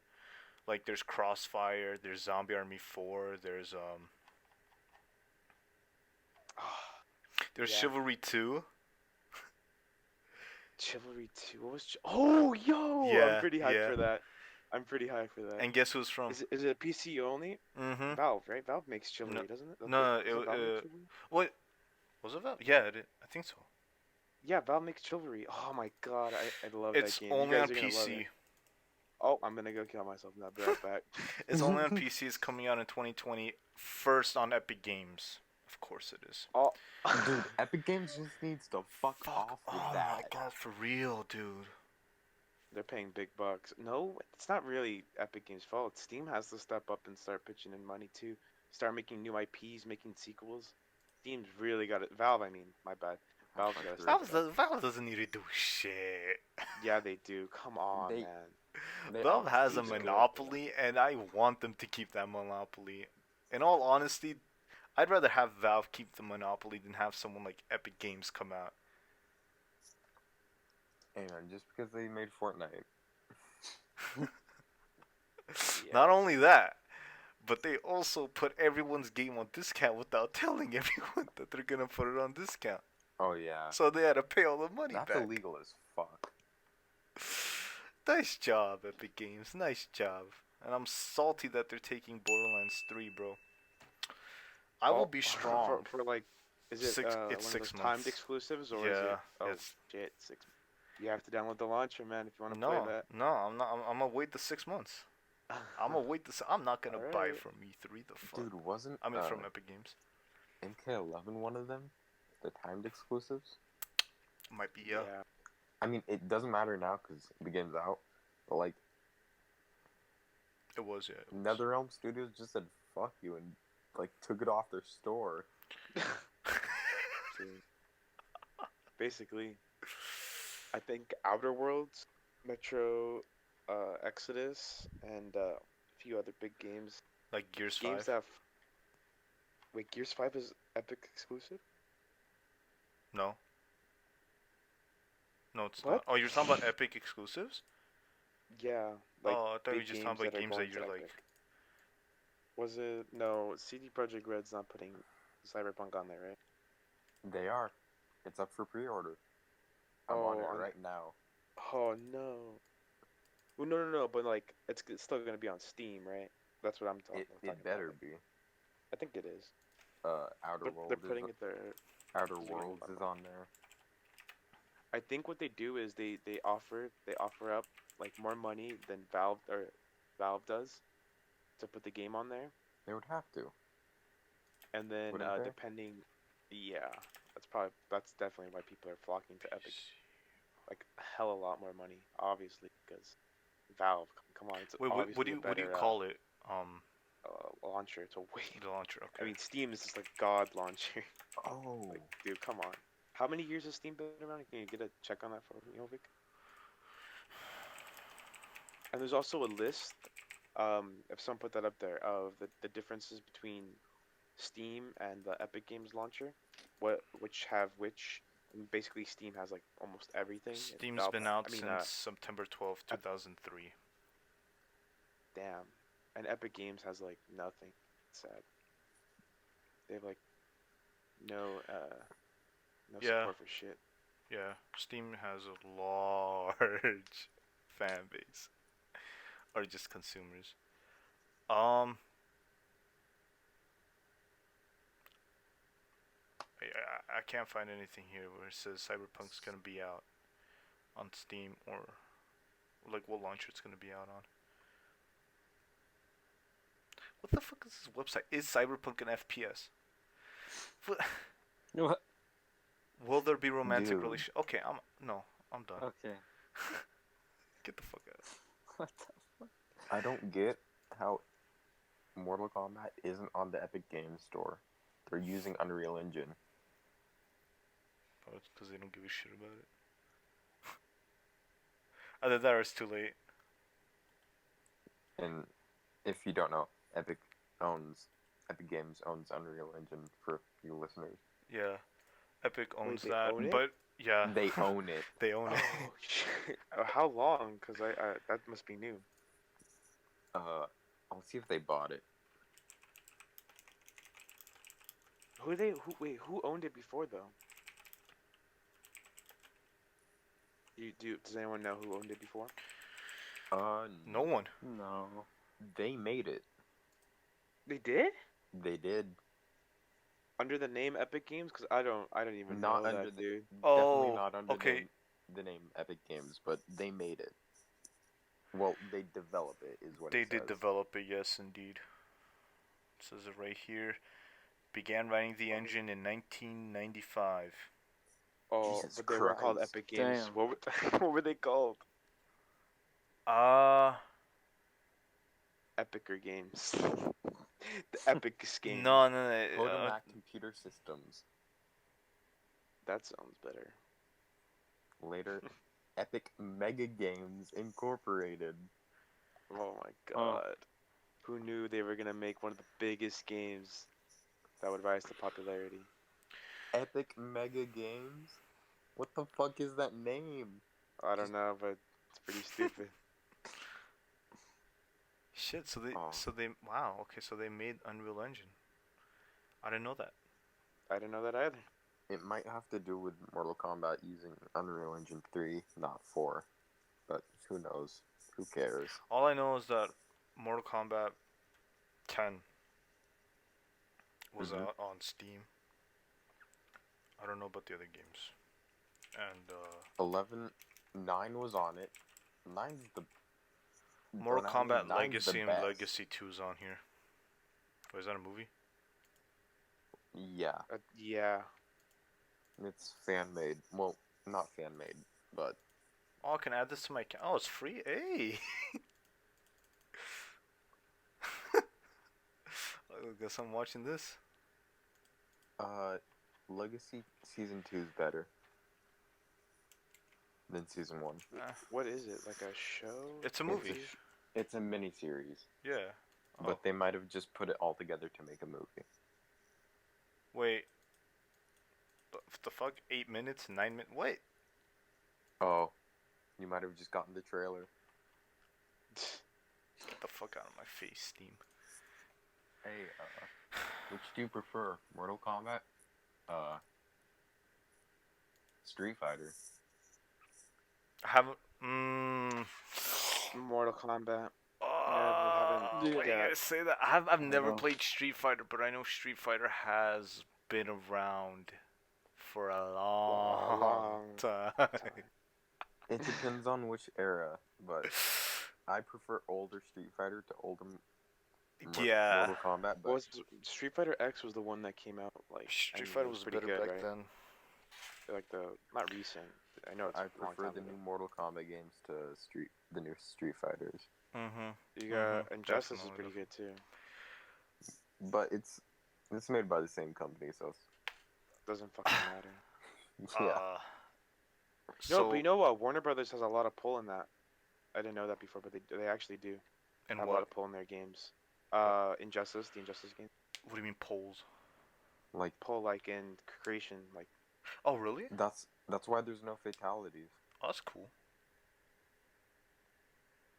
Like there's Crossfire, there's Zombie Army 4, there's Yeah. Chivalry 2. Chivalry 2. What was? Oh, yo! I'm Yeah, pretty hyped yeah. for that. I'm pretty hyped for that. And guess who's from? Is it PC only? Mm-hmm. Valve, right? Valve makes Chivalry, doesn't it? No, Doesn't Valve make Chivalry? what was it Valve? Yeah, I think so. Yeah, Valve makes Chivalry. Oh my god, I love It's that game. only You on guys are gonna love PC. it. Oh, I'm gonna go kill myself now. Be right back. It's only on PC. It's coming out in 2020. First on Epic Games. Of course it is. Oh, Dude, Epic Games just needs to fuck off with Oh that. my god, for real, dude. they're paying big bucks. No, it's not really Epic Games' fault. Steam has to step up and start pitching in money too. Start making new IPs, making sequels. Steam's really got it. Valve, I mean, my bad. Valve's got to step it up. Valve doesn't need to do shit. Yeah, they do. Come on, They- man. Valve has a Steam's good. monopoly, and I want them to keep that monopoly. In all honesty, I'd rather have Valve keep the monopoly than have someone like Epic Games come out. Hey man, just because they made Fortnite. Yeah. Not only that, but they also put everyone's game on discount without telling everyone that they're gonna put it on discount. Oh yeah. So they had to pay all the money That's back. illegal as fuck. Nice job, Epic Games. Nice job. And I'm salty that they're taking Borderlands 3, bro. I will be strong. For like, is it It's one of 6 those months. timed exclusives or is it? Yeah, Oh it's- shit, 6. You have to download the launcher, man, if you want to No, play that. no, I'm not. I'm gonna wait the 6 months. I'm gonna wait this. I'm not gonna buy Alright. from E3. The fuck. Dude, wasn't I mean, from Epic Games. MK11 one of them? The timed exclusives? Might be, yeah. I mean, it doesn't matter now because the game's out. But like, It was, yeah. It was. NetherRealm Studios just said fuck you and like took it off their store. Basically. I think Outer Worlds, Metro, Exodus, and a few other big games. Like Gears Games 5? that. Wait, Gears 5 is Epic exclusive? No, no, it's What? not. Oh, you're talking about Epic exclusives? Yeah, like Oh, I thought you were big just talking games about that are games going that to you're like. Epic. Was it? No, CD Projekt Red's not putting Cyberpunk on there, right? They are. It's up for pre-order. I'm on Oh, it right now. oh no. Well, no, no, no. But like, it's still gonna be on Steam, right? That's what I'm It talking about. better Like, be. I think it is. Outer But they're World is putting it there. Outer So we Worlds is on there. I think what they do is they offer up like more money than Valve does to put the game on there, They would have to, and then wouldn't they? depending, yeah, that's definitely why people are flocking to Epic. Like a hell a lot more money, obviously, because Valve. Come on, it's Wait, what obviously do a you better call it? Um, launcher. It's a way. the launcher. I Okay. mean, Steam is just like God launcher. Oh, Like, dude, come on. How many years has Steam been around? Can you get a check on that for me, Ovik? And there's also a list, if someone put that up there, of the differences between Steam and the Epic Games launcher, which have which. And basically, Steam has like almost everything. And Steam's Valve, been out I mean, since September 12th, Ep- 2003. damn, and Epic Games has like nothing. It's sad. They have like no Yeah, support for shit. yeah. Steam has a large fan base, or just consumers. Um, I can't find anything here where it says Cyberpunk's gonna be out on Steam or like what launcher it's gonna be out on. What the fuck is this website? Is Cyberpunk an FPS? What? Will there be romantic dude. relation? Okay, I'm done. Okay. Get the fuck out. What the fuck? I don't get how Mortal Kombat isn't on the Epic Games Store. They're using Unreal Engine. Oh, it's because they don't give a shit about it. Either that or it's too late. And if you don't know, Epic Games owns Unreal Engine for you listeners. Yeah, Epic owns they that, own it? but yeah, They own it. they own it. Oh shit! How long? Cause I that must be new. I'll see if they bought it. Who owned it before though? Does anyone know who owned it before? No one. No. They made it. They did? They did. Under the name Epic Games? Cause I don't even Not know under that, the dude. definitely Oh, not under okay. the name Epic Games, but they made it. Well, they develop it is what They it did says. develop it, yes, indeed. It says it right here. Began writing the engine in 1995. Oh, Jesus but they weren't called Christ. Epic Games. Damn. What were they called? Uh, Epicer Games. The Epicest Games. no. Potomac Computer Systems. That sounds better. Later, Epic Mega Games Incorporated. Oh my Oh. god. Who knew they were gonna make one of the biggest games that would rise to popularity? Epic Mega Games? What the fuck is that name? I don't know, but it's pretty stupid. shit. So Oh. wow. Okay, so they made Unreal Engine. I didn't know that. I didn't know that either. It might have to do with Mortal Kombat using Unreal Engine 3, not 4. But who knows? Who cares? All I know is that Mortal Kombat 10 was Mhm. out on Steam. I don't know about the other games. And 11, 9 was on it. 9's the... Mortal don't at me, Kombat 9's the Legacy and best. Legacy 2 is on here. Wait, is that a movie? Yeah, Yeah. it's fan-made. Well, not fan-made, but... Oh, I can add this to my account. Oh, it's free. Hey. I guess I'm watching this. Legacy Season 2 is better. than season 1. What is it? Like a show? It's a It's movie. it's a mini series, Yeah. but Oh, they might have just put it all together to make a movie. wait. The fuck? 8 minutes? 9 minutes? What? Oh, you might have just gotten the trailer. Get the fuck out of my face, Steam. Hey, which do you prefer, Mortal Kombat, Street Fighter? I haven't. Mmm. Mortal Kombat. Why you Yeah. gotta say that? I've never know. played Street Fighter, but I know Street Fighter has been around for a long long time. It depends on which era, but I prefer older Street Fighter to older Yeah, Mortal Kombat. But Was Street Fighter X was the one that came out like Street I mean, Fighter it was pretty better good, back right? then. Like the not recent. I know it's I a long prefer time the ago. new Mortal Kombat games to the new Street Fighters. You got Injustice is Definitely, pretty good too. But it's made by the same company, so Doesn't fucking matter. yeah. No, but So you know what? Warner Brothers has a lot of pull in that. I didn't know that before, but they actually do and have a lot what? of pull in their games. Injustice, the Injustice game, What do you mean polls? Like pull like in creation, like Oh really? that's why there's no fatalities. Oh, that's cool.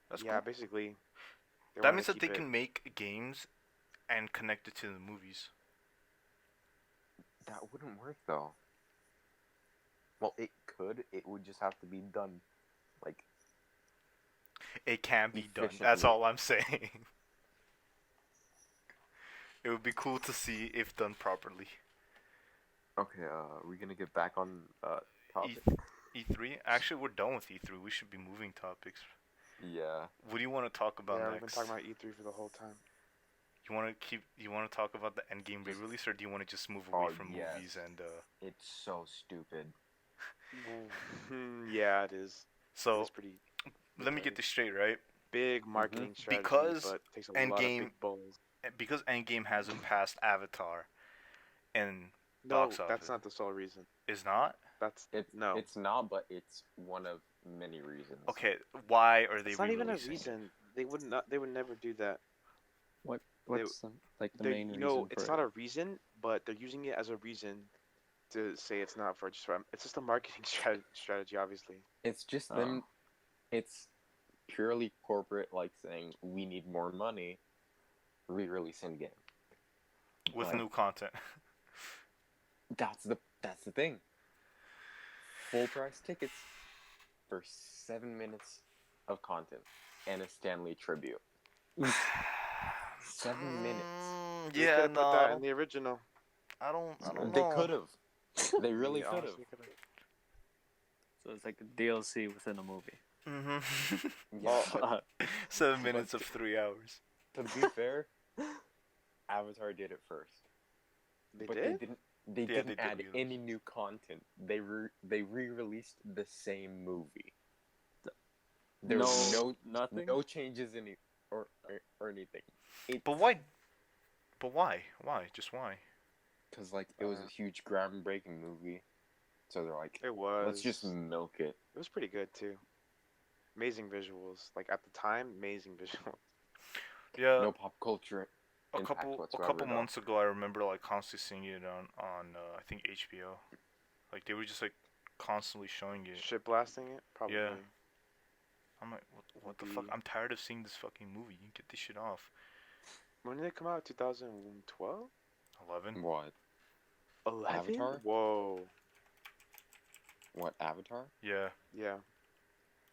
That's yeah, cool. basically. They That wanted means to that they keep it. can make games and connect it to the movies. That wouldn't work though. Well, it could. It would just have to be done like It can be done. That's efficiently. all I'm saying. It would be cool to see if done properly. Okay, we're gonna get back on topic. E3? Actually, we're done with E3. We should be moving topics. Yeah. What do you want to talk about Yeah, next? we've been talking about E3 for the whole time. You want to talk about the Endgame Just- re-release, or do you want to just move away Oh, from yes. movies and It's so stupid. Yeah, it is. So It's pretty let me get this straight, right? big marketing strategy, Because but takes a lot of Endgame- big balls. Because Endgame hasn't passed Avatar, and No, box office. that's not the sole reason. Is not That's no. It's not, but it's one of many reasons. okay. Why are they It's not even a re-releasing it? reason. They would not. They would never do that. What's the They, main you reason know, for it's it? not a reason, but they're using it as a reason to say it's not for just. It's just a marketing strategy, obviously. It's just Oh. them. It's purely corporate, like saying we need more money. Re-release Endgame. With But new content. that's the thing. Full price tickets for 7 minutes of content and a Stanley tribute. 7 minutes. They Yeah, could've no, put that in the original. I don't They know. could have. They really They could have. honestly could've. So it's like a DLC within a movie. Mm-hmm. Yeah. 7 minutes of 3 hours. To be fair, Avatar did it first. They But did. they Yeah, didn't they did add re-release. any new content. They re-released the same movie. There was nothing. no changes in it or anything. But why? But why? Why? Just why? Because like it was a huge groundbreaking movie, so they're like, It was. let's just milk it. It was pretty good too. Amazing visuals. Like at the time, amazing visuals. Yeah. No pop culture. a impact couple whatsoever, though. months ago, I remember like constantly seeing it on I think HBO. Like they were just like constantly showing it. Shit blasting it, probably. Yeah. I'm like, what the fuck? Maybe- I'm tired of seeing this fucking movie. You get this shit off. When did it come out? 2012? 11. What? 11? Avatar? Whoa. What, Avatar? Yeah. Yeah.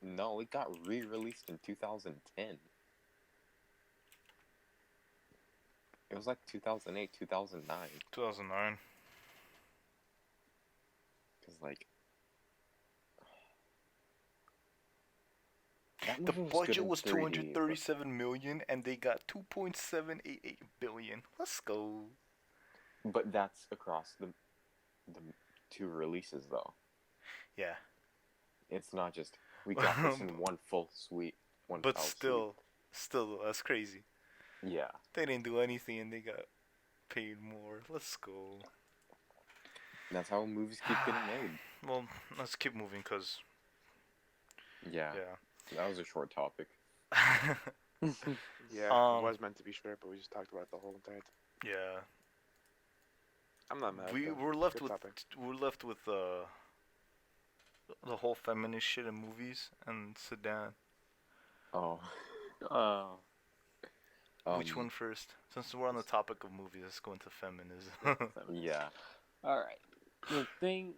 No, it got re-released in 2010. It was like 2008, 2009. 2009. Because like The budget was 237 million, and they got 2.788 billion. Let's go. But that's across the two releases, though. Yeah. It's not just we got this in one full suite. But foul still, that's crazy. sweep. Yeah. They didn't do anything, and they got paid more. Let's go. That's how movies keep getting made. Well, let's keep moving, cause Yeah, that was a short topic. Yeah. Yeah, it um. was meant to be short, but we just talked about it the whole entire time. Yeah. I'm not mad We though. we're left Good with topic. we're left with the whole feminist shit in movies and Sedan. Oh, Oh, Which one um, first? Since we're on the topic of movies, let's go into feminism. yeah, feminist. yeah. All right. The thing,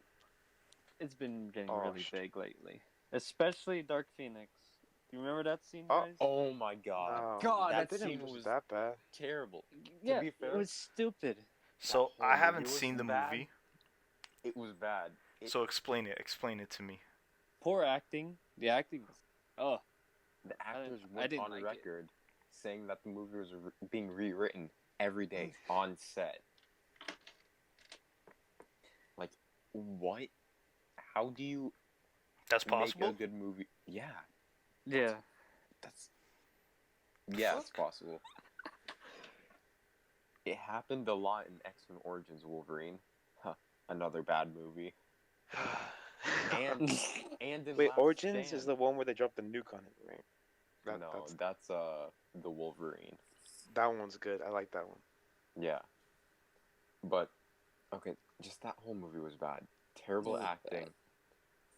it's been getting Oh really shit. big lately, especially Dark Phoenix. Do you remember that scene, Oh guys? Oh my God, no, God, that that didn't scene scene. was was that bad. terrible. To Yeah, be it fair, was stupid. that So whole I movie haven't was seen the bad. movie. It was bad. It, So explain it. Explain it to me. Poor acting. The acting was. Oh, the I didn't, actors I went didn't on like it. record saying that the movie was being rewritten every day on set. Like, what? How do you That's make a possible. good movie? Yeah, Yeah. that's yeah, it's Fuck. possible. It happened a lot in X-Men Origins Wolverine. Huh, another bad movie. And and in Wait, Last Origins Stand. is the one where they dropped the nuke on it, right? No, that's the Wolverine. That one's good. I like that one. Yeah, but okay, just that whole movie was bad. Terrible It was acting. bad.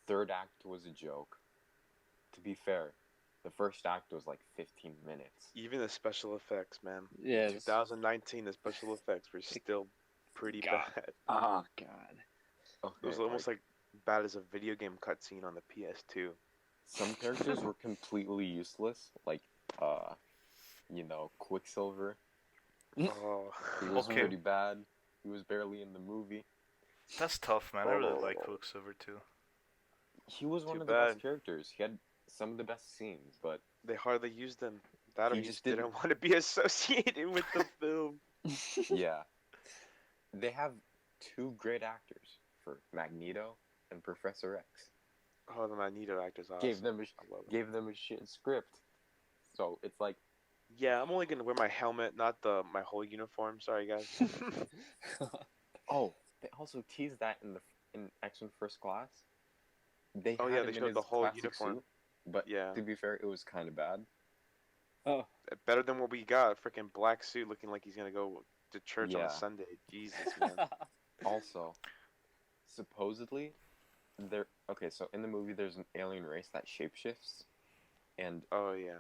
Third act was a joke. To be fair, the first act was like 15 minutes. Even the special effects, man. Yeah. 2019, the special effects were still pretty God. bad. Oh God. It was Okay, almost like bad as a video game cutscene on the PS2. some characters were completely useless, like uh, Quicksilver. Oh, He was Okay. pretty bad. He was barely in the movie. That's tough, man. I really like Oh. Quicksilver too. He was one Too of the bad. best characters. He had some of the best scenes, but They hardly used him. That or he he just just didn't didn't. want to be associated with the film. Yeah, they have two great actors for Magneto and Professor X. Oh, the Magneto actor's awesome. Gave them I love him. gave them a shit script, so it's like Yeah, I'm only gonna wear my helmet, not my whole uniform. Sorry, guys. oh, they also teased that in X-Men First Class. They Oh yeah, had they him in showed his the whole classic uniform. suit, but Yeah, to be fair, it was kind of bad. Oh. better than what we got. Freaking black suit, looking like he's gonna go to church on a Yeah. Sunday. Jesus, man. Also, supposedly, so in the movie, there's an alien race that shapeshifts, and Oh yeah.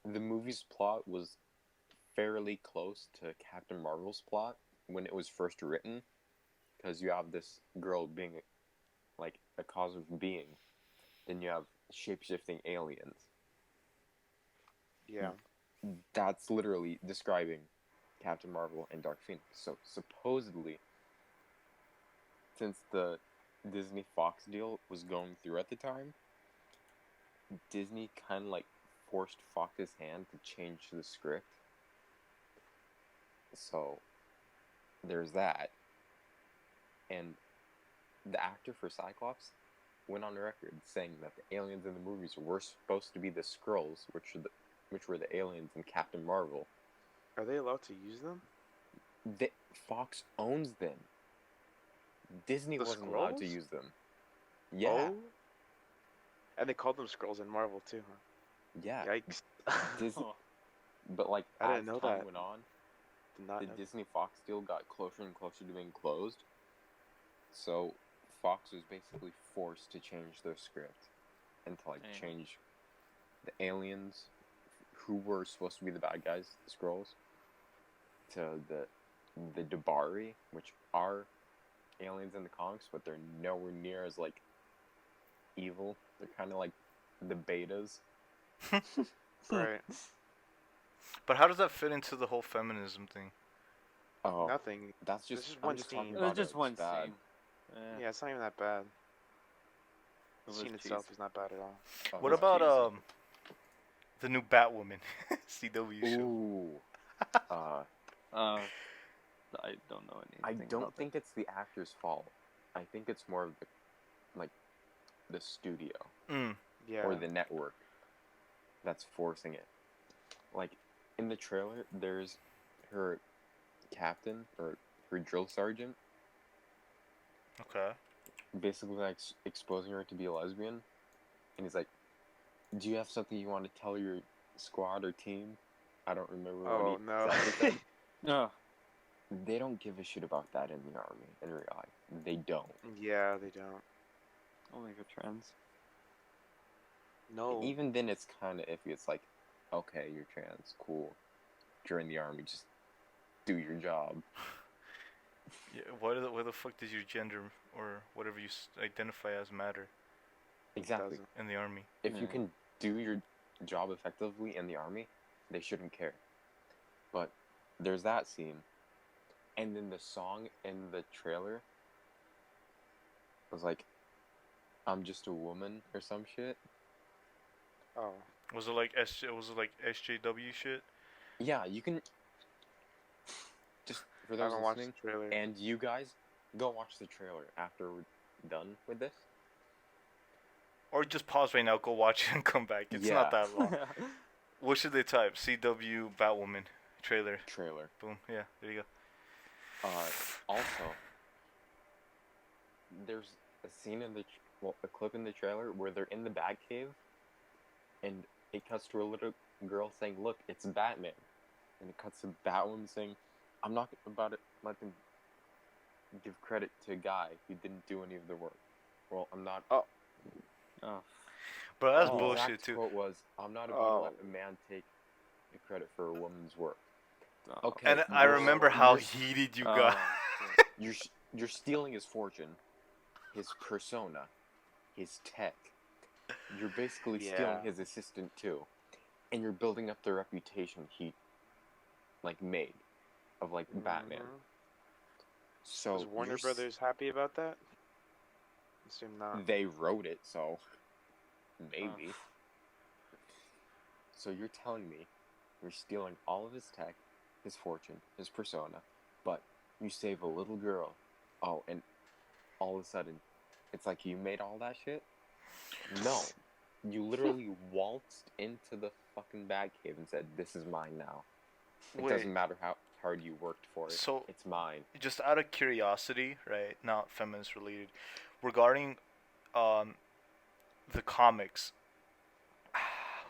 the movie's plot was fairly close to Captain Marvel's plot when it was first written, because you have this girl being like a cause of being, then you have shapeshifting aliens. Yeah. That's literally describing Captain Marvel and Dark Phoenix. So supposedly, since the Disney Fox deal was going through at the time, Disney kind of like forced Fox's hand to change the script. So there's that. And the actor for Cyclops went on record saying that the aliens in the movies were supposed to be the Skrulls, which were the aliens in Captain Marvel. Are they allowed to use them? Fox owns them. Disney The wasn't allowed to Skrulls? use them. Yeah. Oh. And they called them Skrulls in Marvel too, huh? Yeah. Yikes. Disney, Oh. but like I as didn't know time that. went on, Did not the know. Disney Fox deal got closer and closer to being closed. So Fox was basically forced to change their script and to like Damn. change the aliens who were supposed to be the bad guys, the Skrulls, to the Dabari, which are aliens in the comics, but they're nowhere near as like evil. They're kind of like the betas. Right. But how does that fit into the whole feminism thing? Oh, Nothing. that's This just is I'm one just scene. talking It was about just it. one It's bad. scene. Yeah, it's not even that bad. It The was scene itself cheesy. is not bad at all. Oh, What it's about cheesy. the new Batwoman CW show? Ooh. uh, I don't know I anything. don't about think it's the actor's fault. I think it's more of the studio Mm. Yeah. or the network that's forcing it. Like in the trailer, there's her captain or her drill sergeant Okay. basically like exposing her to be a lesbian, and he's like, "Do you have something you want to tell your squad or team?" I don't remember what Oh he no. exactly said. No. They don't give a shit about that in the army. In real life, they don't. Yeah, they don't. Only for trans. No. Even then, it's kind of iffy. It's like, okay, you're trans, cool. You're in the army, just do your job. Yeah, why the fuck does your gender or whatever you identify as matter Exactly. Doesn't. in the army? If you can do your job effectively in the army, they shouldn't care. But there's that scene, and then the song in the trailer was like, "I'm just a woman" or some shit. Oh. Was it like SJW shit? Yeah, you can just for I those haven't watched listening, the trailer. and you guys go watch the trailer after we're done with this. Or just pause right now, go watch it, and come back. It's Yeah. not that long. What should they type? CW Batwoman trailer. Trailer. Boom. Yeah, there you go. Also, there's a scene in the a clip in the trailer where they're in the Batcave, and it cuts to a little girl saying, "Look, it's Batman," and it cuts to Batwoman saying, "I'm not about to let them give credit to a guy who didn't do any of the work." Well, I'm not. Oh. Bro, that's The bullshit exact too. quote was, "I'm not about to let a man take the credit for a woman's work." Oh. Okay, And I remember how heated you got. you're stealing his fortune, his persona, his tech. You're basically stealing Yeah. his assistant too, and you're building up the reputation he made of Batman. Mhm. So Was Warner you're Brothers happy about that? Assume not. they wrote it, so maybe. So you're telling me you're stealing all of his tech, his fortune, his persona, but you save a little girl. Oh, and all of a sudden, it's like you made all that shit? No. You literally waltzed into the fucking Batcave and said, "This is mine now." It Wait. doesn't matter how hard you worked for it. So- It's mine. Just out of curiosity, right? Not feminist related. Regarding the comics,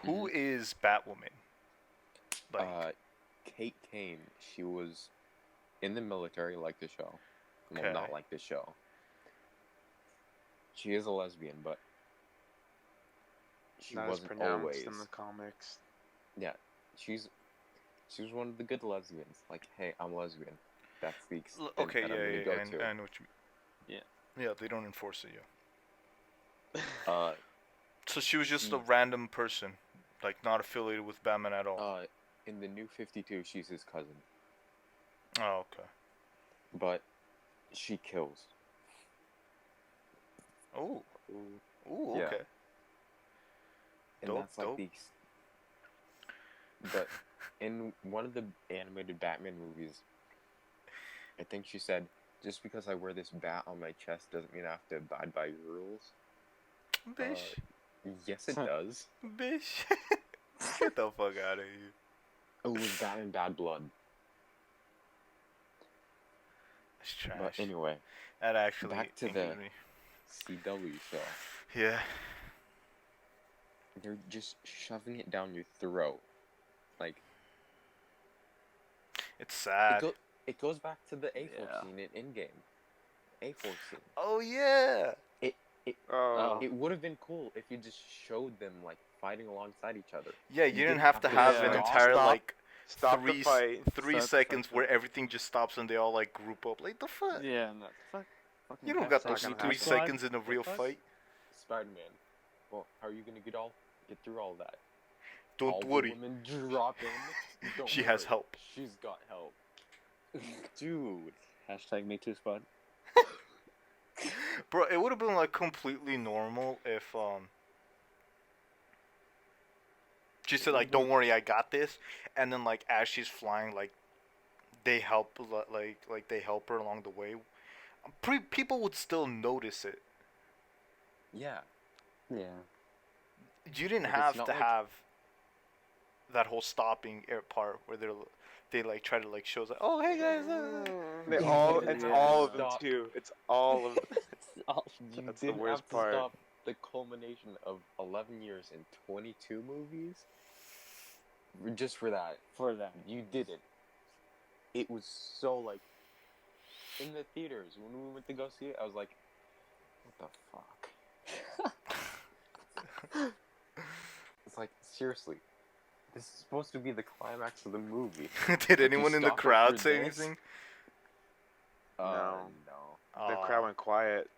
who is Batwoman? Kate Kane, she was in the military like the show. Well, Okay. not like the show. She is a lesbian, but she Not as wasn't pronounced always. in the comics. Yeah, she was one of the good lesbians. Like, hey, I'm lesbian. That's the extent Okay, that I'm gonna yeah, go and to. I know what you mean. Yeah. Yeah, they don't enforce it, yeah. Uh, So she was just she- a random person, like not affiliated with Batman at all. in the New 52, she's his cousin, Oh, okay. but she kills. Ooh, Ooh. ooh, Yeah. okay. And Dope, that's like dope. But in one of the animated Batman movies, I think she said, "Just because I wear this bat on my chest doesn't mean I have to abide by your rules." Bish, Yes, it does. bish. Get the fuck out of here. It was Batman Bad Blood. It's trash. But anyway, That actually back to angered the- me. CW show. Yeah. They're just shoving it down your throat. Like, It's sad. it goes back to the A4 Yeah. scene in Endgame. A4 scene. Oh yeah. Oh. It would have been cool if you just showed them fighting alongside each other. Yeah, you didn't have to have an Yeah. entire Stop. like Stop three the fight. three Stop the seconds fight. where everything just stops and they all like group up. Like the fuck. Yeah, no. Fucking You don't got hashtag those not Me Too gonna 3 happen. squad. seconds in a real The fuck? fight. Spider-Man. Well, how are you gonna get through all that? Don't All the worry. women drop in. Don't She has worry. help. She's got help. Dude. Hashtag Me Too squad. Bro, it would have been like completely normal if she said like, "Don't worry, I got this," and then like as she's flying, like they help like they help her along the way. People would still notice it. Yeah. Yeah. You didn't Like, it's have not to like- have that whole stopping air part where they like try to like show like, "Oh hey guys." They Yeah. all. It's Yeah. all of them Stop. too. It's all of. You That's the didn't worst have to part. stop the culmination of 11 years and 22 movies. Just for that, For that. you did it. It was so like in the theaters when we went to go see it. I was like, what the fuck? It's like seriously, this is supposed to be the climax of the movie. Did you anyone in the stop it crowd for say this? anything? No. The Aw. crowd went quiet.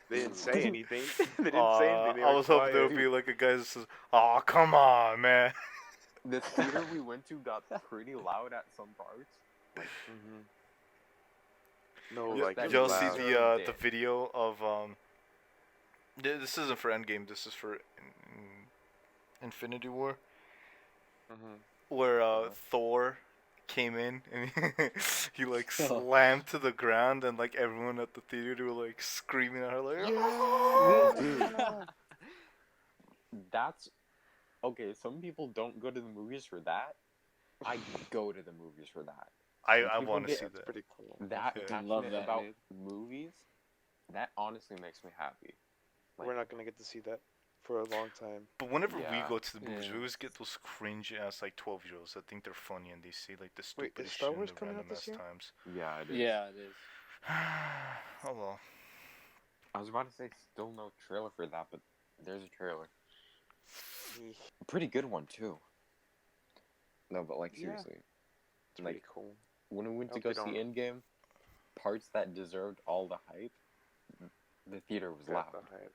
They didn't say anything. They didn't Aw, say anything. They I went was hoping there quiet. would be like a guy that says, "Aw, come on, man." The theater we went to got pretty loud at some parts. Mm-hmm. No, Was like that it Y'all was see loud. the video of this isn't for Endgame. This is for Infinity War, Mm-hmm. where Thor came in and he like Oh. slammed to the ground, and like everyone at the theater were like screaming at her like, Yeah. That's okay. Some people don't go to the movies for that. I go to the movies for that. I When people want to get see That's that. pretty cool. that Okay. passionate Love that, about dude. movies. That honestly makes me happy. Like, We're not gonna get to see that for a long time. But whenever we Yeah. go to the movies, Yeah. we always get those cringe ass like 12-year-olds that think they're funny and they say like the Wait, stupidest is Star shit in Wars the coming out random this ass year? times. yeah, it is. Yeah, it is. Oh well. I was about to say still no trailer for that, but there's a trailer. Eeh, A pretty good one too. No, but like Yeah. seriously, It's pretty like cool. when we went I to hope go they see don't- Endgame, parts that deserved all the hype, the theater was Got loud. the hype.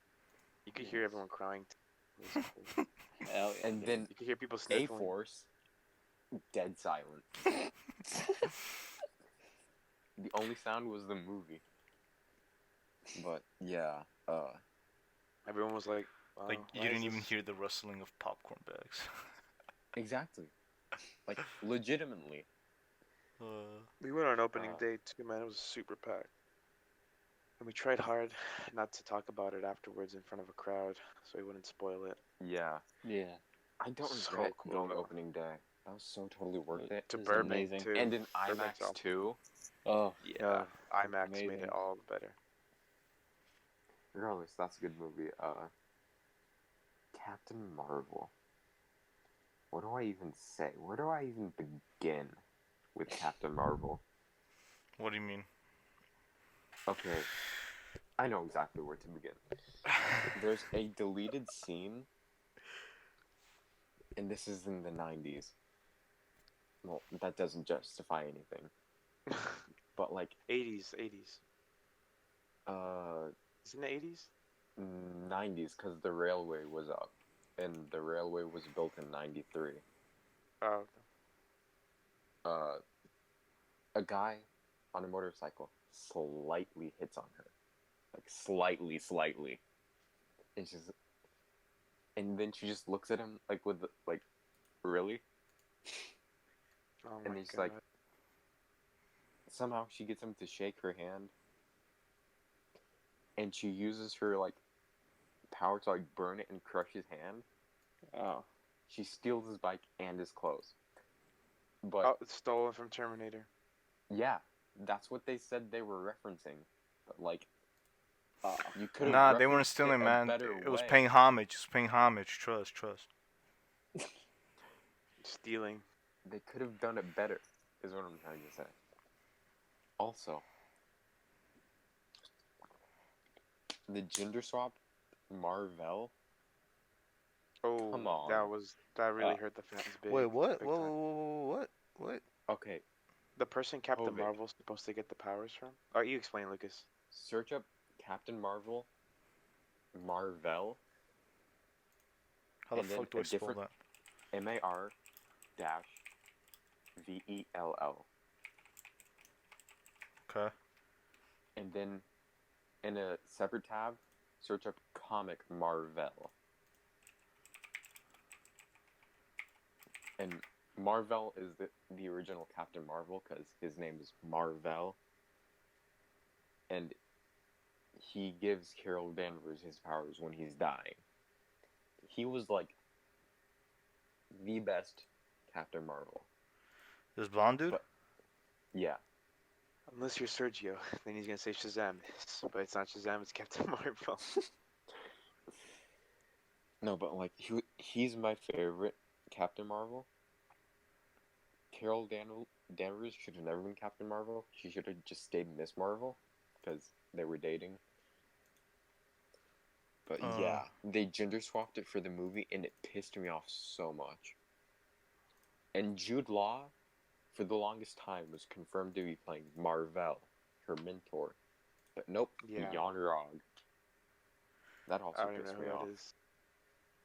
You could hear Yes. everyone crying. It was cool. Hell yeah. And then You could hear people A sniffling. Force, dead silent. The only sound was the movie. But yeah, Everyone was like, wow, Like why you is didn't even this- hear the rustling of popcorn bags. exactly. Like legitimately. We went on opening Uh, day too, man. It was super packed. And we tried hard not to talk about it afterwards in front of a crowd, so we wouldn't spoil it. Yeah. Yeah. I don't So regret cool, going though. opening day. That was so totally worth it. To It's Burbank amazing. too. And in Burbank's IMAX awesome. too. Oh, Yeah, IMAX made amazing. it all the better. Regardless, that's a good movie. Captain Marvel. What do I even say? Where do I even begin with Captain Marvel? What do you mean? Okay, I know exactly where to begin. There's a deleted scene, and this is in the 90s. Well, that doesn't justify anything. But like, 80s. uh, Isn't it 80s? 90s, because the railway was up, and the railway was built in 93. Oh, A guy on a motorcycle slightly hits on her, like slightly, and then she just looks at him like with like, really? oh And my he's god. like, somehow she gets him to shake her hand, and she uses her like power to like burn it and crush his hand. oh. She steals his bike and his clothes. But Oh, it's stolen from Terminator. yeah, that's what they said they were referencing. But like, you could have Nah, they weren't stealing, man. It was paying homage. It's paying homage. Trust. Stealing. They could have done it better, is what I'm trying to say. Also, the gender swap, Marvel. Oh, Come on. that really hurt the fans big. Wait, what? big time. What? Okay, The person Captain COVID. Marvel's supposed to get the powers from? Oh, you explain, Lucas. search up Captain Marvel, Marvel, How the And then fuck do I a spell different- that? MAR-VELL. Okay. And then in a separate tab, search up Comic Marvel. And Marvel is the original Captain Marvel because his name is Marvel. And he gives Carol Danvers his powers when he's dying. He was like the best Captain Marvel. This blonde dude? But- Yeah. Unless you're Sergio, then he's gonna say Shazam. But it's not Shazam, it's Captain Marvel. No, but like he's my favorite Captain Marvel. Danvers should have never been Captain Marvel. She should have just stayed Miss Marvel because they were dating. But Uh, yeah, they gender swapped it for the movie, and it pissed me off so much. And Jude Law, for the longest time, was confirmed to be playing Marvel, her mentor. But nope, Yeah. Jan Rog. That I also don't even know pissed who me that off. is.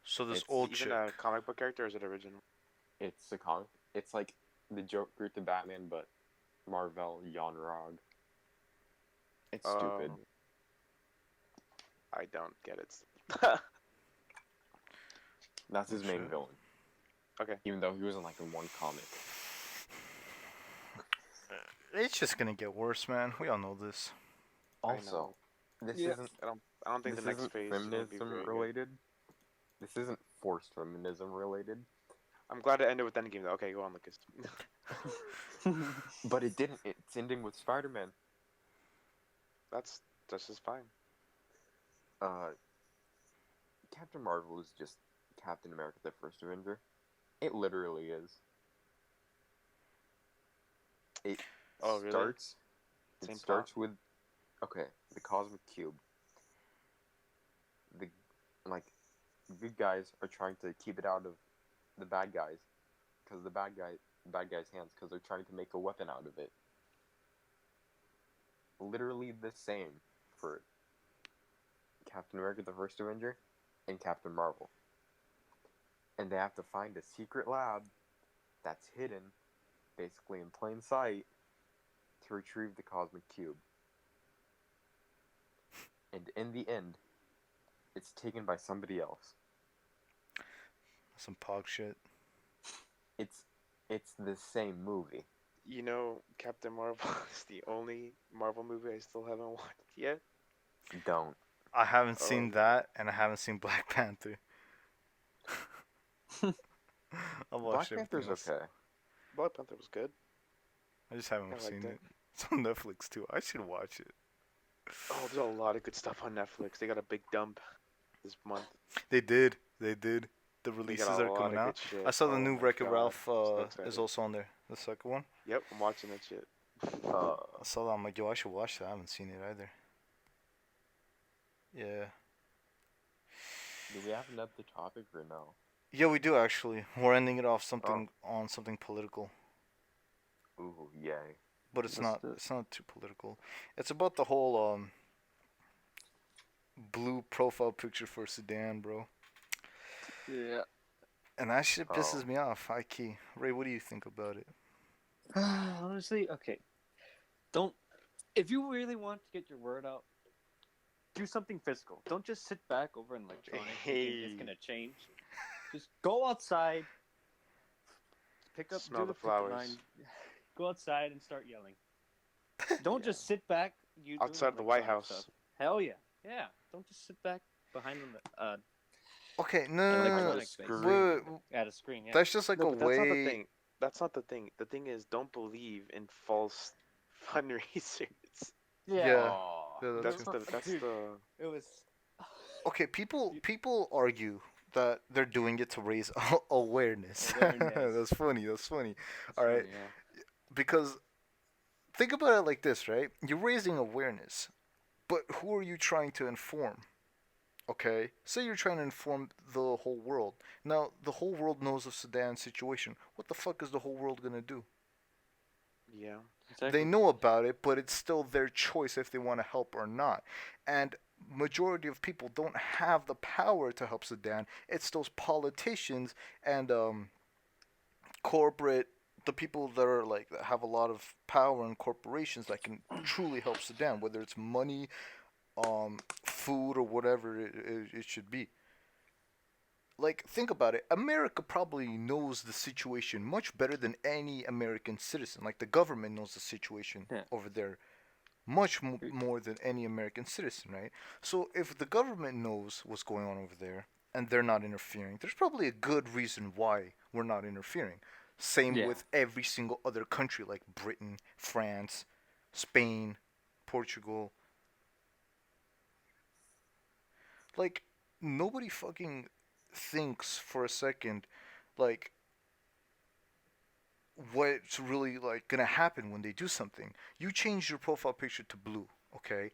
so this It's Is it old even chick. a comic book character or is it original? it's a comic. It's like the Joker to Batman, but Marvel Jan Rog. It's stupid. I don't get it. That's his Oh, main shit. villain. Okay. Even though he was in like in one comic. It's just gonna get worse, man. We all know this. I Also, know. this Yeah. isn't I don't think this the next isn't phase is gonna be feminism very good. related. This isn't forced feminism related. I'm glad it ended with Endgame though. Okay, go on, Lucas. But it didn't. It's ending with Spider-Man. That's just fine. Uh, Captain Marvel is just Captain America: The First Avenger. It literally is. It Oh, really? starts. It Same starts with, okay, the Cosmic Cube. The like, good guys are trying to keep it out of the bad guys, because bad guys' hands, because they're trying to make a weapon out of it. Literally the same for Captain America: The First Avenger and Captain Marvel. And they have to find a secret lab that's hidden, basically in plain sight, to retrieve the Cosmic Cube. And in the end, it's taken by somebody else. Some pog shit. It's the same movie. You know, Captain Marvel is the only Marvel movie I still haven't watched yet. Don't. I haven't Oh, seen that, and I haven't seen Black Panther. I Black watched everything Panther's else. okay. Black Panther was good. I just haven't I liked seen it. it. It's on Netflix too. I should watch it. Oh, there's a lot of good stuff on Netflix. They got a big dump this month. They did. They did. The They got releases a are lot coming of out. good shit. I saw the Oh new my Wreck-It god, Ralph I'm so is excited. also on there. The second one. Yep, I'm watching that shit. Uh, I saw that. I'm like, yo, I should watch that. I haven't seen it either. Yeah. do we have another topic or no? Yeah, we do actually. We're ending it off Oh. on something political, Ooh, yay. but it's Let's not. do it. It's not too political. It's about the whole blue profile picture for Sudan, bro. Yeah. And that shit pisses Oh. me off. High key. Ray, what do you think about it? Honestly, okay. Don't. If you really want to get your word out, do something physical. Don't just sit back over in electronics thinking it's Hey. gonna change. Just go outside, pick up, Smell do the picket flowers. line, go outside and start yelling. Don't Yeah. just sit back. You doing Outside the White electronic House. Stuff. Hell yeah, yeah. Don't just sit back behind the Okay, no, no, no, no. electronic space. Wait, screen. wait, wait. At a screen. Yeah. That's just like No, a but that's not the way. thing. That's not the thing. The thing is, don't believe in false fundraisers. Yeah. Oh. Yeah, That's true. the Dude, it was. Okay, people argue that they're doing it to raise awareness. Awareness. That's funny. That's funny. All Funny, right, yeah. because think about it like this, right? You're raising awareness, but who are you trying to inform? Okay, say you're trying to inform the whole world. Now the whole world knows of Sudan's situation. What the fuck is the whole world gonna do? Yeah. They know about it, but it's still their choice if they want to help or not. And majority of people don't have the power to help Sudan. It's those politicians and corporate, the people that are like that have a lot of power and corporations that can truly help Sudan, whether it's money, food, or whatever it should be. Like, think about it. America probably knows the situation much better than any American citizen. Like, the government knows the situation Yeah. over there much more than any American citizen, right? So if the government knows what's going on over there and they're not interfering, there's probably a good reason why we're not interfering. Same Yeah. with every single other country like Britain, France, Spain, Portugal. Like, nobody fucking thinks for a second, like, what's really like gonna happen when they do something. You change your profile picture to blue, okay?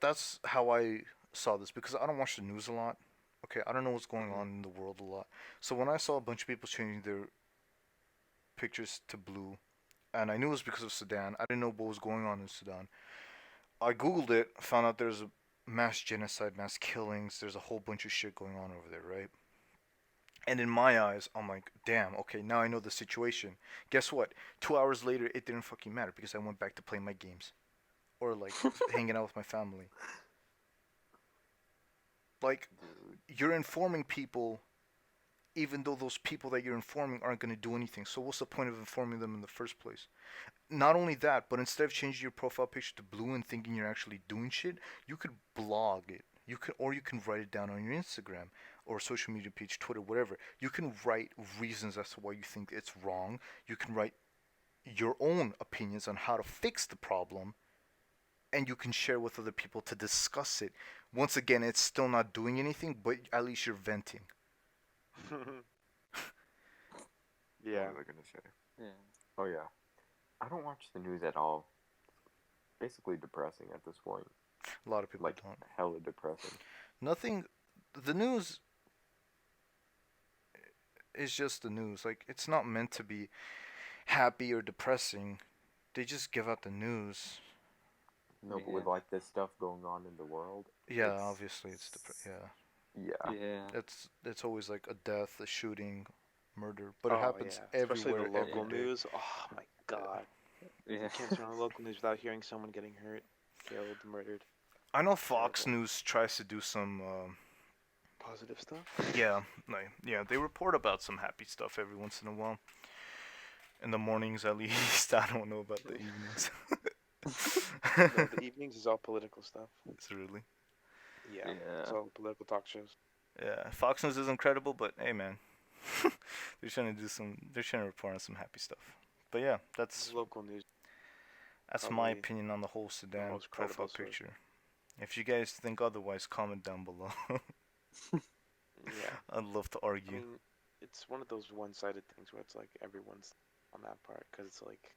That's how I saw this because I don't watch the news a lot. Okay, I don't know what's going Mm-hmm. on in the world a lot. So when I saw a bunch of people changing their pictures to blue, and I knew it was because of Sudan. I didn't know what was going on in Sudan. I googled it, found out there's a mass genocide, mass killings. There's a whole bunch of shit going on over there, right? And in my eyes, I'm like, damn, okay, now I know the situation. Guess what? 2 hours later, it didn't fucking matter because I went back to playing my games or like hanging out with my family. Like, Dude. you're informing people, even though those people that you're informing aren't going to do anything. So, what's the point of informing them in the first place? Not only that, but instead of changing your profile picture to blue and thinking you're actually doing shit, you could blog it. You can write it down on your Instagram or social media page, Twitter, whatever. You can write reasons as to why you think it's wrong. You can write your own opinions on how to fix the problem, and you can share with other people to discuss it. Once again, it's still not doing anything, but at least you're venting. Yeah. What was I gonna say? Yeah. Oh yeah, I don't watch the news at all. Basically depressing at this point. A lot of people Like don't. hella depressing. Nothing. The news is just the news. Like, it's not meant to be happy or depressing. They just give out the news. No, but Yeah. with like this stuff going on in the world, Yeah, it's obviously yeah. yeah. Yeah. It's always like a death, a shooting, murder, but it Oh happens yeah, especially the everywhere local every day. news. Oh my god, Yeah. you can't turn on the local news without hearing someone getting hurt, killed, murdered. I know Fox Terrible. News tries to do some Positive stuff. yeah, like yeah, they report about some happy stuff every once in a while. In the mornings at least. I don't know about the evenings. No, the evenings is all political stuff. It's really. Yeah, it's Yeah. all political talk shows. Yeah, Fox News is incredible, but hey, man, they're trying to do some. They're trying to report on some happy stuff. But yeah, Local news that's my probably opinion on the whole the Sudan most profile credible source. picture. If you guys think otherwise, comment down below. Yeah, I'd love to I argue. mean, it's one of those one-sided things where it's like everyone's on that part because it's like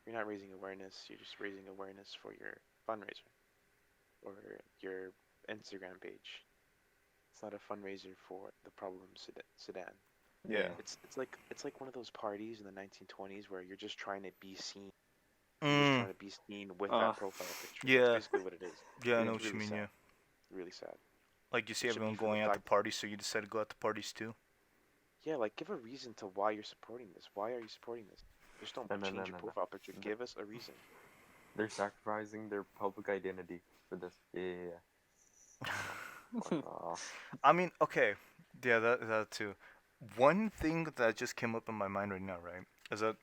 you're not raising awareness, you're just raising awareness for your fundraiser or your Instagram page. It's not a fundraiser for the problem Sudan. Yeah. Yeah. It's like one of those parties in the 1920s where you're just trying to be seen. You're just Mm. trying to be seen with Uh, that profile picture. That's Yeah. basically what it is. Yeah, I And know it's what you really mean. sad. Yeah. Really sad. Like you see It should be everyone for the going out to fact, parties, so you decide to go out to parties too. yeah, like give a reason to why you're supporting this. Why are you supporting this? Just don't No, no, no, change your no, no. profile picture. Give us a reason. They're sacrificing their public identity for this. Yeah. Fuck off. I mean, okay, yeah, that too. One thing that just came up in my mind right now, right, is that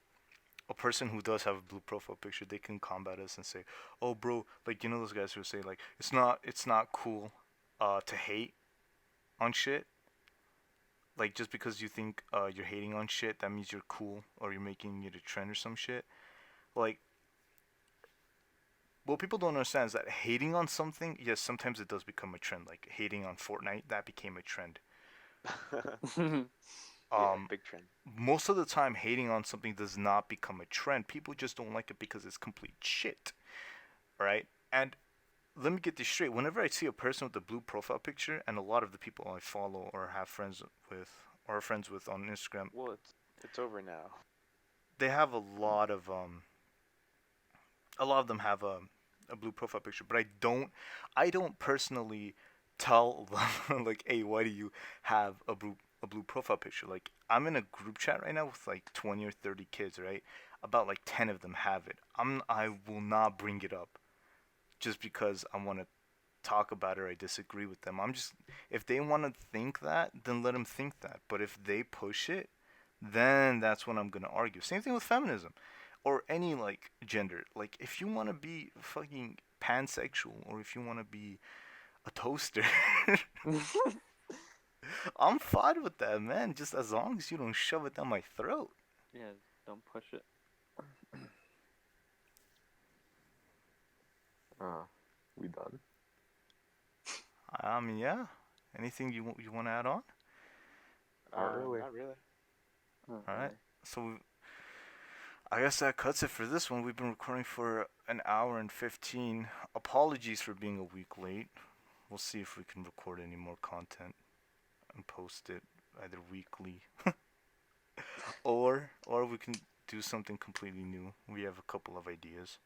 a person who does have a blue profile picture, they can combat us and say, "Oh, bro, like those guys who say like it's not cool, to hate on shit. Like just because you think you're hating on shit, that means you're cool or you're making it a trend or some shit. Like what people don't understand is that hating on something, yes, sometimes it does become a trend. Like hating on Fortnite, that became a trend. Yeah, Um, big trend. Most of the time, hating on something does not become a trend. People just don't like it because it's complete shit, right? And let me get this straight. Whenever I see a person with a blue profile picture, and a lot of the people I follow or have friends with or are friends with on Instagram, Well, it's over now. they have a lot of them have a blue profile picture, but I don't personally tell them like, hey, why do you have a blue profile picture? Like, I'm in a group chat right now with like 20 or 30 kids, right? About like 10 of them have it. I will not bring it up just because I want to talk about it or I disagree with them. If they want to think that, then let them think that. But if they push it, then that's when I'm gonna argue. Same thing with feminism, or any like gender. Like if you want to be fucking pansexual, or if you want to be a toaster, I'm fine with that, man. Just as long as you don't shove it down my throat. yeah. Don't push it. We done? I mean, yeah. Anything you want to add on? Not really. Not really. Alright. So I guess that cuts it for this one. We've been recording for an hour and 15. Apologies for being a week late. We'll see if we can record any more content and post it either weekly or we can do something completely new. We have a couple of ideas.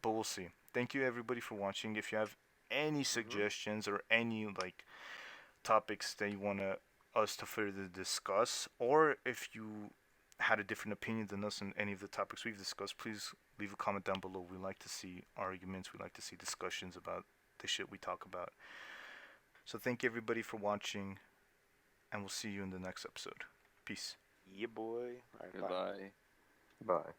But we'll see. Thank you everybody for watching. If you have any suggestions or any like topics that you want us to further discuss, or if you had a different opinion than us on any of the topics we've discussed, please leave a comment down below. We like to see arguments. We like to see discussions about the shit we talk about. So thank you everybody for watching, and we'll see you in the next episode. Peace. Yeah, boy. All right, bye. Goodbye. Bye.